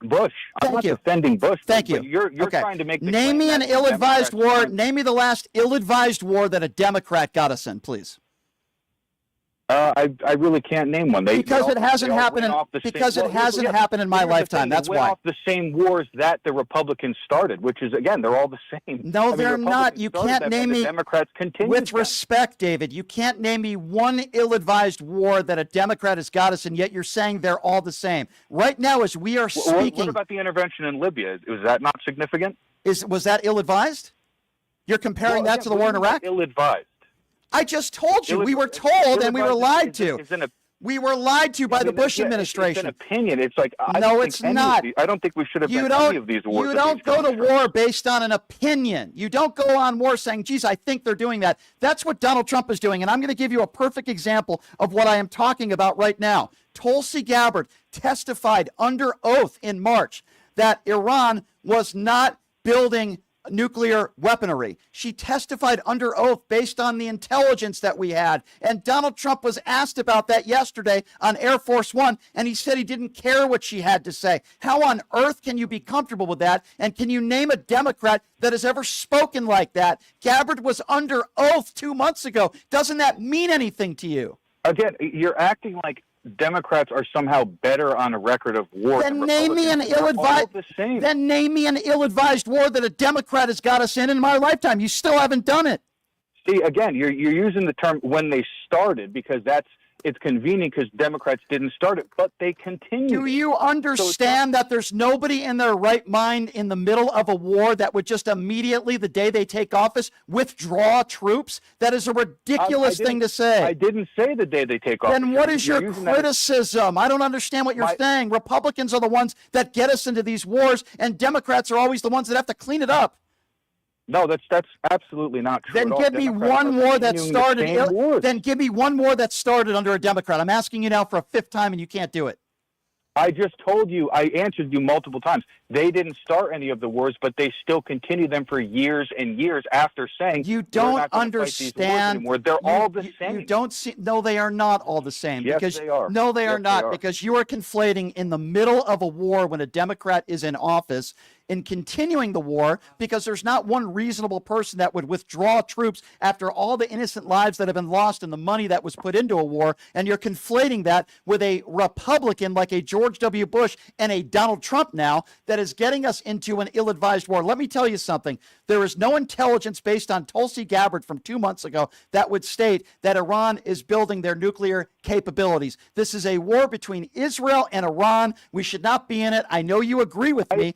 Bush. I'm not defending Bush. Thank you. You're trying to make the name me an ill-advised war. Name me the last ill-advised war that a Democrat got us in, please. I really can't name one. Because it hasn't happened in my lifetime. That's why. Off the same wars that the Republicans started, which is, again, they're all the same. No, they're not. You can't name me. Democrats continue. With respect, David, you can't name me one ill-advised war that a Democrat has got us, and yet you're saying they're all the same. Right now, as we are speaking. What about the intervention in Libya? Was that not significant? Was that ill-advised? You're comparing that to the war in Iraq? Ill-advised. I just told you. We were told and we were lied to. We were lied to by the Bush administration. It's an opinion. It's like, no, it's not. I don't think we should have been any of these wars. You don't go to war based on an opinion. You don't go on war saying, geez, I think they're doing that. That's what Donald Trump is doing. And I'm going to give you a perfect example of what I am talking about right now. Tulsi Gabbard testified under oath in March that Iran was not building nuclear weaponry. She testified under oath based on the intelligence that we had. And Donald Trump was asked about that yesterday on Air Force One, and he said he didn't care what she had to say. How on earth can you be comfortable with that? And can you name a Democrat that has ever spoken like that? Gabbard was under oath 2 months ago. Doesn't that mean anything to you? Again, you're acting like Democrats are somehow better on a record of war. Then name me an ill-advised. Then name me an ill-advised war that a Democrat has got us in my lifetime. You still haven't done it. See, again, you're using the term when they started because that's it's convenient because Democrats didn't start it, but they continue. Do you understand that there's nobody in their right mind in the middle of a war that would just immediately, the day they take office, withdraw troops? That is a ridiculous thing to say. I didn't say the day they take office. Then what is your criticism? I don't understand what you're saying. Republicans are the ones that get us into these wars, and Democrats are always the ones that have to clean it up. No, that's absolutely not true. Then give me one war that started. Then give me one war that started under a Democrat. I'm asking you now for a fifth time, and you can't do it. I just told you, I answered you multiple times. They didn't start any of the wars, but they still continue them for years and years after saying you don't understand. They're all the same. You don't see. No, they are not all the same. Yes, because, they are. No, they are Yes, not. they are. Because you are conflating in the middle of a war when a Democrat is in office in continuing the war, because there's not one reasonable person that would withdraw troops after all the innocent lives that have been lost and the money that was put into a war. And you're conflating that with a Republican like a George W. Bush and a Donald Trump now that is getting us into an ill-advised war. Let me tell you something. There is no intelligence based on Tulsi Gabbard from 2 months ago that would state that Iran is building their nuclear capabilities. This is a war between Israel and Iran. We should not be in it. I know you agree with me,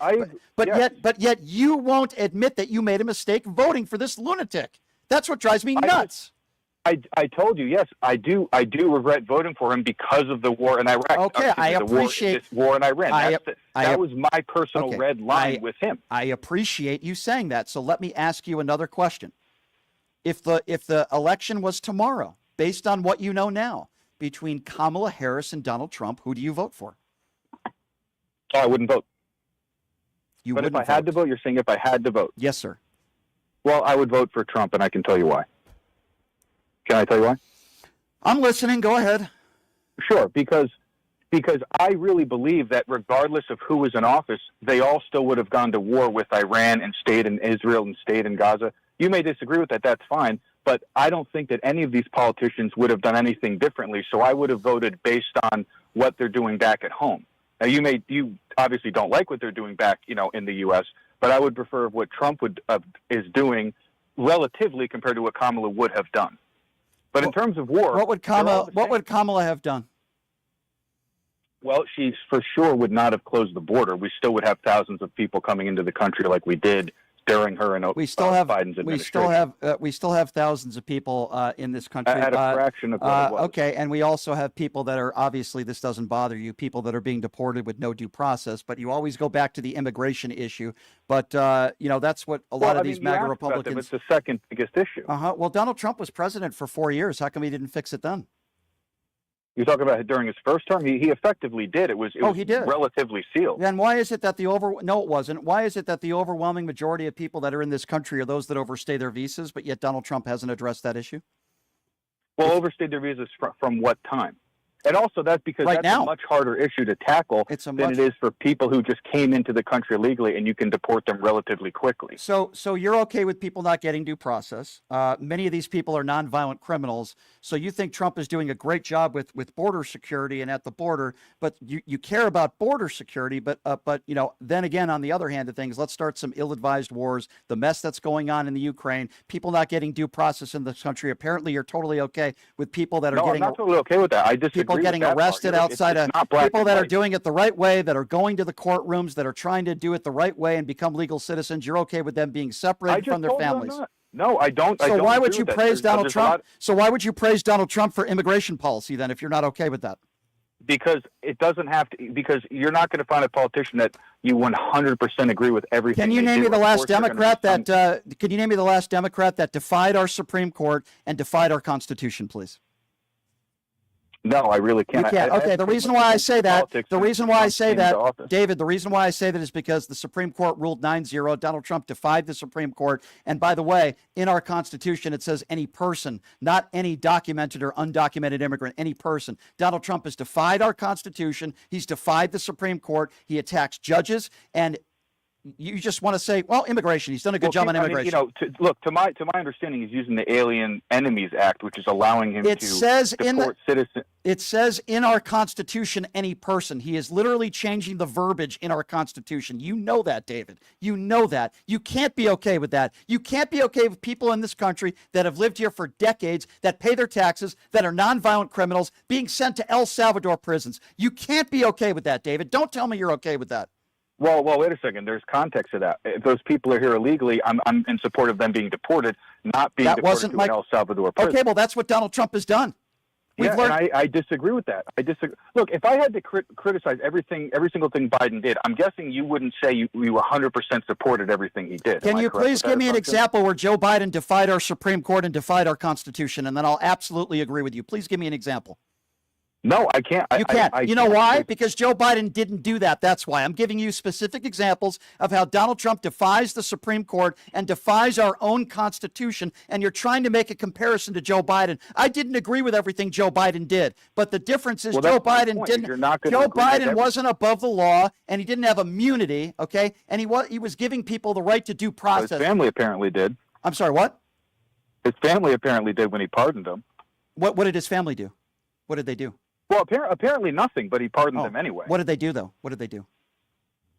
but yet you won't admit that you made a mistake voting for this lunatic. That's what drives me nuts. I told you, yes, I do regret voting for him because of the war in Iraq. Okay, I appreciate this war in Iran. That was my personal red line with him. I appreciate you saying that. So let me ask you another question. If the election was tomorrow, based on what you know now, between Kamala Harris and Donald Trump, who do you vote for? Oh, I wouldn't vote. But if I had to vote, you're saying if I had to vote? Yes, sir. Well, I would vote for Trump, and I can tell you why. Can I tell you why? I'm listening. Go ahead. Sure, because I really believe that regardless of who was in office, they all still would have gone to war with Iran and stayed in Israel and stayed in Gaza. You may disagree with that. That's fine. But I don't think that any of these politicians would have done anything differently. So I would have voted based on what they're doing back at home. Now, you obviously don't like what they're doing back, in the U.S., but I would prefer what Trump is doing relatively compared to what Kamala would have done. But in terms of war, what would Kamala have done? Well, she for sure would not have closed the border. We still would have thousands of people coming into the country like we did during her and we still have Biden's administration. We still have thousands of people in this country at a fraction of what it was. Okay, and we also have people that are obviously, this doesn't bother you, people that are being deported with no due process. But you always go back to the immigration issue. But that's what a lot of these MAGA Republicans. It's the second biggest issue. Well, Donald Trump was president for 4 years. How come he didn't fix it then? You're talking about during his first term? He effectively did. It was he did. Relatively sealed. Then why is it that no, it wasn't. Why is it that the overwhelming majority of people that are in this country are those that overstay their visas, but yet Donald Trump hasn't addressed that issue? Well, overstayed their visas from what time? And also that's because that's a much harder issue to tackle than it is for people who just came into the country legally, and you can deport them relatively quickly. So you're okay with people not getting due process. Many of these people are nonviolent criminals. So you think Trump is doing a great job with border security and at the border, but you care about border security. But then again, on the other hand of things, let's start some ill-advised wars, the mess that's going on in the Ukraine, people not getting due process in this country. Apparently you're totally okay with people that are getting... No, I'm not totally okay with that. I disagree. People getting arrested outside of people that are doing it the right way, that are going to the courtrooms, that are trying to do it the right way and become legal citizens. You're okay with them being separated from their families. No, I don't. So why would you praise Donald Trump? So why would you praise Donald Trump for immigration policy then if you're not okay with that? Because it doesn't have to. Because you're not going to find a politician that you 100% agree with everything. Can you name me the last Democrat that? Can you name me the last Democrat that defied our Supreme Court and defied our Constitution, please? No, I really can't. You can't. Okay, the reason why I say that, David, the reason why I say that is because the Supreme Court ruled 9-0. Donald Trump defied the Supreme Court. And by the way, in our Constitution, it says any person, not any documented or undocumented immigrant, any person. Donald Trump has defied our Constitution. He's defied the Supreme Court. He attacks judges, and you just want to say, well, immigration. He's done a good job on immigration. To my understanding, he's using the Alien Enemies Act, which is allowing him to deport citizens. It says in our Constitution, any person. He is literally changing the verbiage in our Constitution. You know that, David. You know that. You can't be okay with that. You can't be okay with people in this country that have lived here for decades, that pay their taxes, that are nonviolent criminals, being sent to El Salvador prisons. You can't be okay with that, David. Don't tell me you're okay with that. Well, wait a second. There's context to that. If those people are here illegally, I'm in support of them being deported, not being deported to an El Salvador prison. Okay, well, that's what Donald Trump has done. And I disagree with that. I disagree. Look, if I had to criticize every single thing Biden did, I'm guessing you wouldn't say you 100% supported everything he did. Can you please give me an example where Joe Biden defied our Supreme Court and defied our Constitution, and then I'll absolutely agree with you. Please give me an example. No, I can't. You can't. You know why? Because Joe Biden didn't do that. That's why. I'm giving you specific examples of how Donald Trump defies the Supreme Court and defies our own Constitution, and you're trying to make a comparison to Joe Biden. I didn't agree with everything Joe Biden did, but the difference is Joe Biden didn't. Joe Biden wasn't above the law, and he didn't have immunity, okay? And he was giving people the right to due process. His family apparently did. I'm sorry, what? His family apparently did when he pardoned them. What did his family do? What did they do? Well, apparently nothing, but he pardoned them anyway. What did they do, though? What did they do?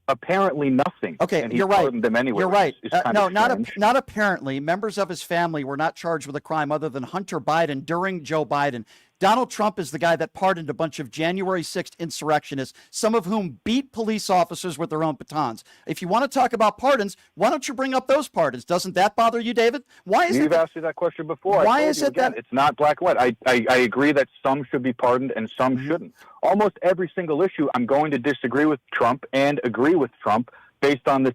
Apparently nothing. Okay, and he you're right. Pardoned them anyway. You're right. No, not not apparently. Members of his family were not charged with a crime other than Hunter Biden during Joe Biden. Donald Trump is the guy that pardoned a bunch of January 6th insurrectionists, some of whom beat police officers with their own batons. If you want to talk about pardons, why don't you bring up those pardons? Doesn't that bother you, David? Why is You've asked me that question before. Why is it that it's not black and white? I agree that some should be pardoned and some shouldn't. Almost every single issue, I'm going to disagree with Trump and agree with Trump based on the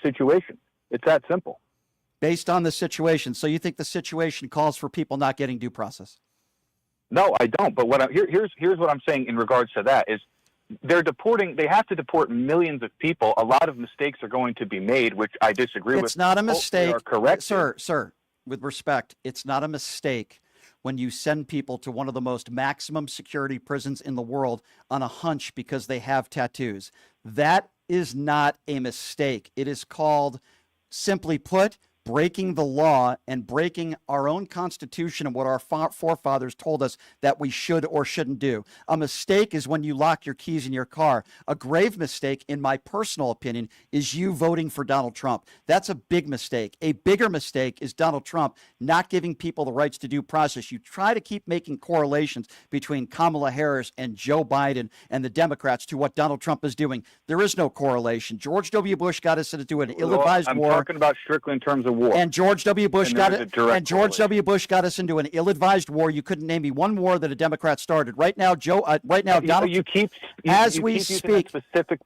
situation. It's that simple. Based on the situation. So you think the situation calls for people not getting due process? No, I don't. But here's what I'm saying in regards to that is they have to deport millions of people. A lot of mistakes are going to be made, which I disagree with. It's not a mistake. Are correct. Sir, with respect, it's not a mistake when you send people to one of the most maximum security prisons in the world on a hunch because they have tattoos. That is not a mistake. It is called, simply put, breaking the law and breaking our own Constitution and what our forefathers told us that we should or shouldn't do. A mistake is when you lock your keys in your car. A grave mistake, in my personal opinion, is you voting for Donald Trump. That's a big mistake. A bigger mistake is Donald Trump not giving people the rights to due process. You try to keep making correlations between Kamala Harris and Joe Biden and the Democrats to what Donald Trump is doing. There is no correlation. George W. Bush got us into an ill-advised war. I'm talking about strictly in terms of war. And George W. Bush got us into an ill-advised war. You couldn't name me one war that a Democrat started. Right now, Donald. As we speak,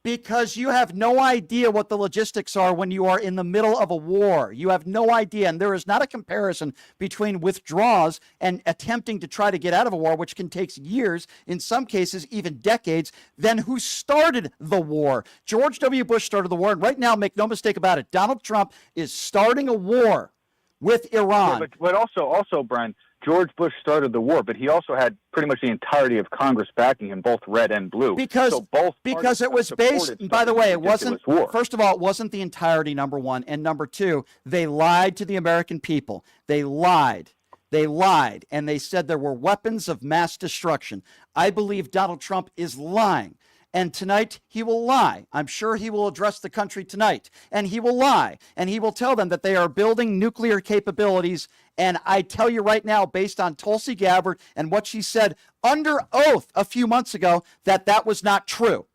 because you have no idea what the logistics are when you are in the middle of a war. You have no idea, and there is not a comparison between withdrawals and attempting to try to get out of a war, which can take years, in some cases even decades, than who started the war. George W. Bush started the war, and right now, make no mistake about it, Donald Trump is starting a war with Iran. Yeah, but also, Brian, George Bush started the war, but he also had pretty much the entirety of Congress backing him, both red and blue. Because it was based, by the way, it wasn't, war. First of all, it wasn't the entirety, number one. And number two, they lied to the American people. They lied. And they said there were weapons of mass destruction. I believe Donald Trump is lying. And tonight he will lie. I'm sure he will address the country tonight. And he will lie. And he will tell them that they are building nuclear capabilities. And I tell you right now, based on Tulsi Gabbard and what she said under oath a few months ago, that was not true.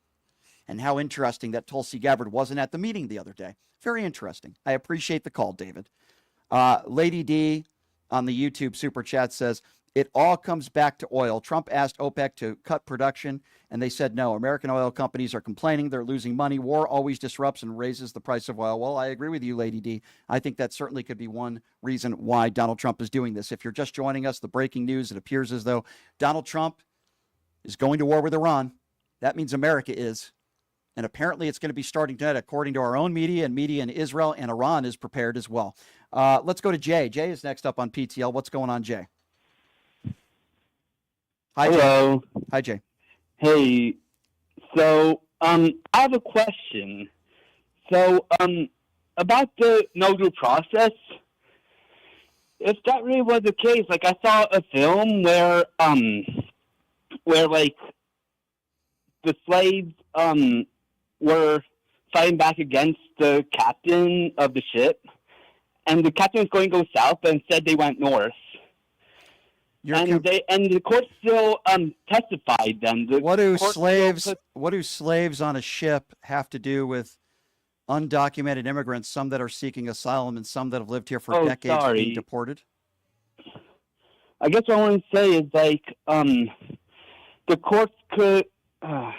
And how interesting that Tulsi Gabbard wasn't at the meeting the other day. Very interesting. I appreciate the call, David. Lady D on the YouTube super chat says, it all comes back to oil. Trump asked OPEC to cut production, and they said no. American oil companies are complaining they're losing money. War always disrupts and raises the price of oil. Well, I agree with you, Lady D. I think that certainly could be one reason why Donald Trump is doing this. If you're just joining us, the breaking news, it appears as though Donald Trump is going to war with Iran. That means America is. And apparently it's going to be starting tonight, according to our own media in Israel, and Iran is prepared as well. Let's go to Jay. Jay is next up on PTL. What's going on, Jay? Hi, Hello. Jay. Hi, Jay. Hey, so I have a question. So about the no due process, if that really was the case, like I saw a film where where like the slaves were fighting back against the captain of the ship, and the captain was going to go south, but instead they went north. And the court still testified them. What do slaves on a ship have to do with undocumented immigrants, some that are seeking asylum and some that have lived here for decades being deported? I guess what I want to say is like the courts could I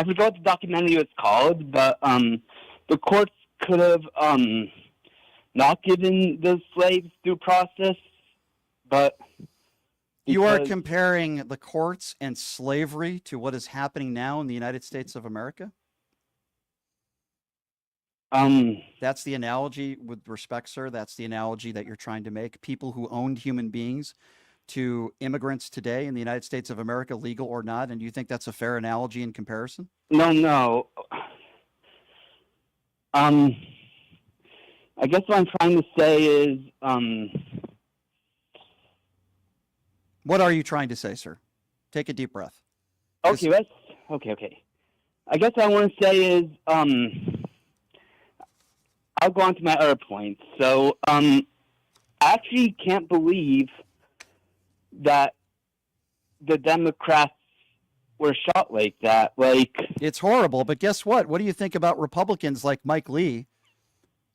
forgot what the documentary was called, but the courts could have not given the slaves due process, but you are comparing the courts and slavery to what is happening now in the United States of America? That's the analogy, with respect, sir. That's the analogy that you're trying to make. People who owned human beings to immigrants today in the United States of America, legal or not, and do you think that's a fair analogy in comparison? No. I guess what I'm trying to say is what are you trying to say, sir? Take a deep breath. Okay, okay. I guess what I want to say is I'll go on to my other points. So I actually can't believe that the Democrats were shot like that. Like, it's horrible, but guess what? What do you think about Republicans like Mike Lee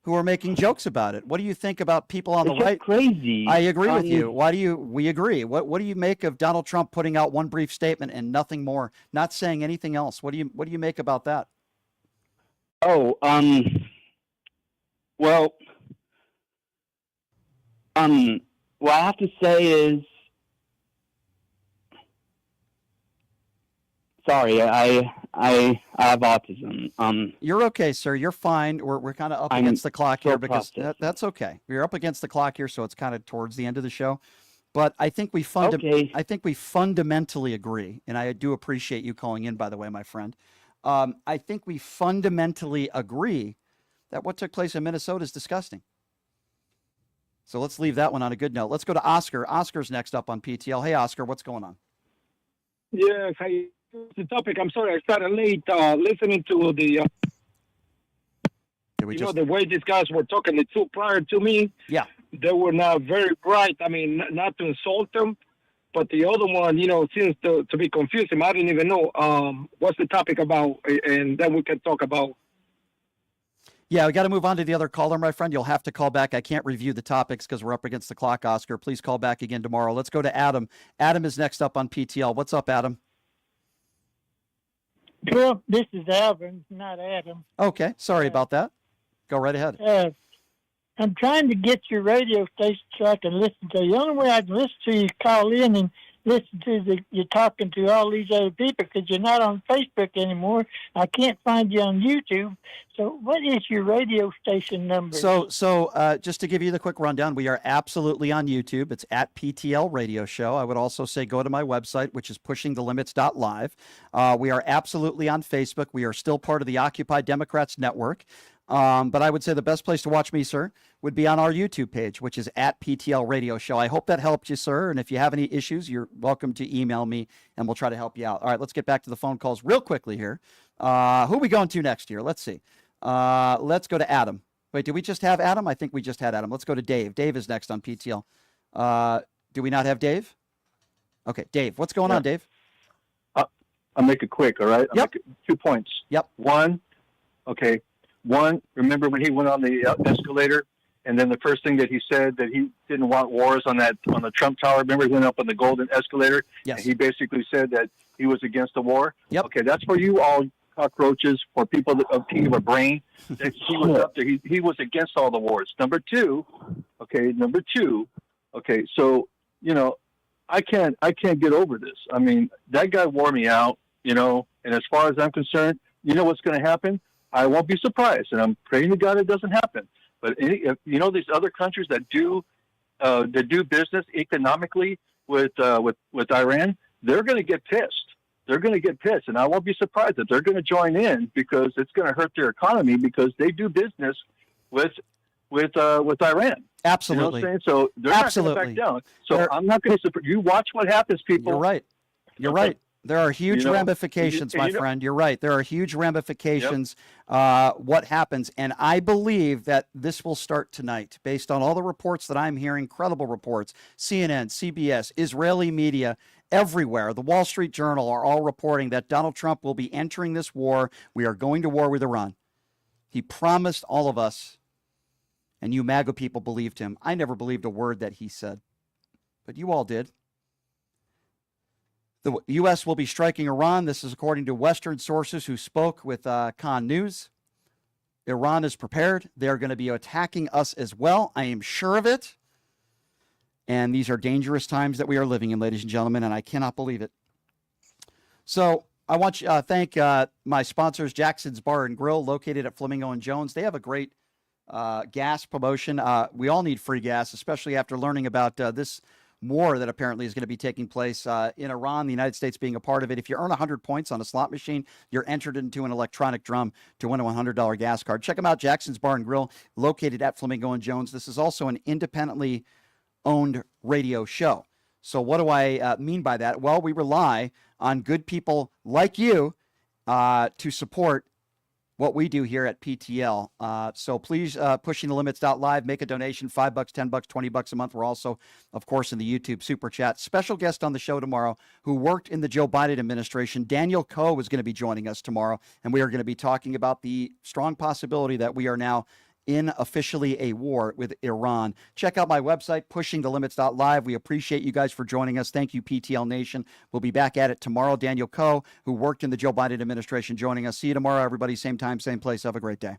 who are making jokes about it? What do you think about people on the right? Crazy. I agree with you. We agree. What do you make of Donald Trump putting out one brief statement and nothing more, not saying anything else? What do you make about that? Well, what I have to say is, sorry, I have autism. You're okay, sir. You're fine. We're kind of up against the clock here because that's okay. We're up against the clock here, so it's kind of towards the end of the show. But I think we fundamentally agree, and I do appreciate you calling in, by the way, my friend. I think we fundamentally agree that what took place in Minnesota is disgusting. So let's leave that one on a good note. Let's go to Oscar. Oscar's next up on PTL. Hey, Oscar, what's going on? Yes, the topic. I'm sorry, I started late listening to the the way these guys were talking. The two prior to me, they were not very bright. I mean, not to insult them, but the other one, seems to be confusing. I didn't even know what's the topic about, and then we can talk about. Yeah, we got to move on to the other caller, my friend. You'll have to call back. I can't review the topics because we're up against the clock, Oscar. Please call back again tomorrow. Let's go to Adam. Adam is next up on PTL. What's up, Adam? Well, this is Alvin, not Adam. Okay, sorry about that. Go right ahead. I'm trying to get your radio station so I can listen to you. The only way I can listen to you is call in and listen to you're talking to all these other people because you're not on Facebook anymore. I can't find you on YouTube. So what is your radio station number? So just to give you the quick rundown, we are absolutely on YouTube. It's at PTL Radio Show. I would also say go to my website, which is pushingthelimits.live. We are absolutely on Facebook. We are still part of the Occupy Democrats Network. But I would say the best place to watch me, sir, would be on our YouTube page, which is at PTL Radio Show. I hope that helped you, sir. And if you have any issues, you're welcome to email me, and we'll try to help you out. All right, let's get back to the phone calls real quickly here. Who are we going to next year? Let's see. Let's go to Adam. Wait, did we just have Adam? I think we just had Adam. Let's go to Dave. Dave is next on PTL. Do we not have Dave? Okay, Dave. What's going on, Dave? I'll make it quick, all right? I'll make it 2 points. Yep. One, remember when he went on the escalator, and then the first thing that he said that he didn't want wars on the Trump Tower. Remember he went up on the golden escalator? Yes. And he basically said that he was against the war? Yep. Okay, that's for you all cockroaches, for people that have a brain. That he was up there. He was against all the wars. Number two, so, I can't get over this. I mean, that guy wore me out, and as far as I'm concerned, you know what's going to happen? I won't be surprised, and I'm praying to God it doesn't happen. But these other countries that do business economically with Iran, they're going to get pissed. They're going to get pissed, and I won't be surprised that they're going to join in because it's going to hurt their economy because they do business with Iran. Absolutely. You know what I'm saying? So they're not going to back down. So I'm not going to support. You watch what happens, people. You're right. There are huge ramifications, my friend. You're right. There are huge ramifications. What happens, and I believe that this will start tonight, based on all the reports that I'm hearing. Credible reports: CNN, CBS, Israeli media, everywhere. The Wall Street Journal are all reporting that Donald Trump will be entering this war. We are going to war with Iran. He promised all of us, and you MAGA people believed him. I never believed a word that he said, but you all did. The U.S. will be striking Iran. This is according to Western sources who spoke with Khan News. Iran is prepared. They are going to be attacking us as well. I am sure of it. And these are dangerous times that we are living in, ladies and gentlemen, and I cannot believe it. So I want to thank my sponsors, Jackson's Bar and Grill, located at Flamingo and Jones. They have a great gas promotion. We all need free gas, especially after learning about this war that apparently is going to be taking place in Iran, the United States being a part of it. If you earn 100 points on a slot machine, you're entered into an electronic drum to win a $100 gas card. Check them out, Jackson's Bar and Grill, located at Flamingo and Jones. This is also an independently owned radio show. So what do I mean by that? Well, we rely on good people like you to support what we do here at PTL. So please, pushingthelimits.live, make a donation, $5, $10, $20 a month. We're also, of course, in the YouTube Super Chat. Special guest on the show tomorrow who worked in the Joe Biden administration. Daniel Coe is going to be joining us tomorrow, and we are going to be talking about the strong possibility that we are now in officially a war with Iran. Check out my website, pushingthelimits.live. We appreciate you guys for joining us. Thank you, PTL Nation. We'll be back at it tomorrow. Daniel Coe, who worked in the Joe Biden administration, joining us. See you tomorrow, everybody. Same time, same place. Have a great day.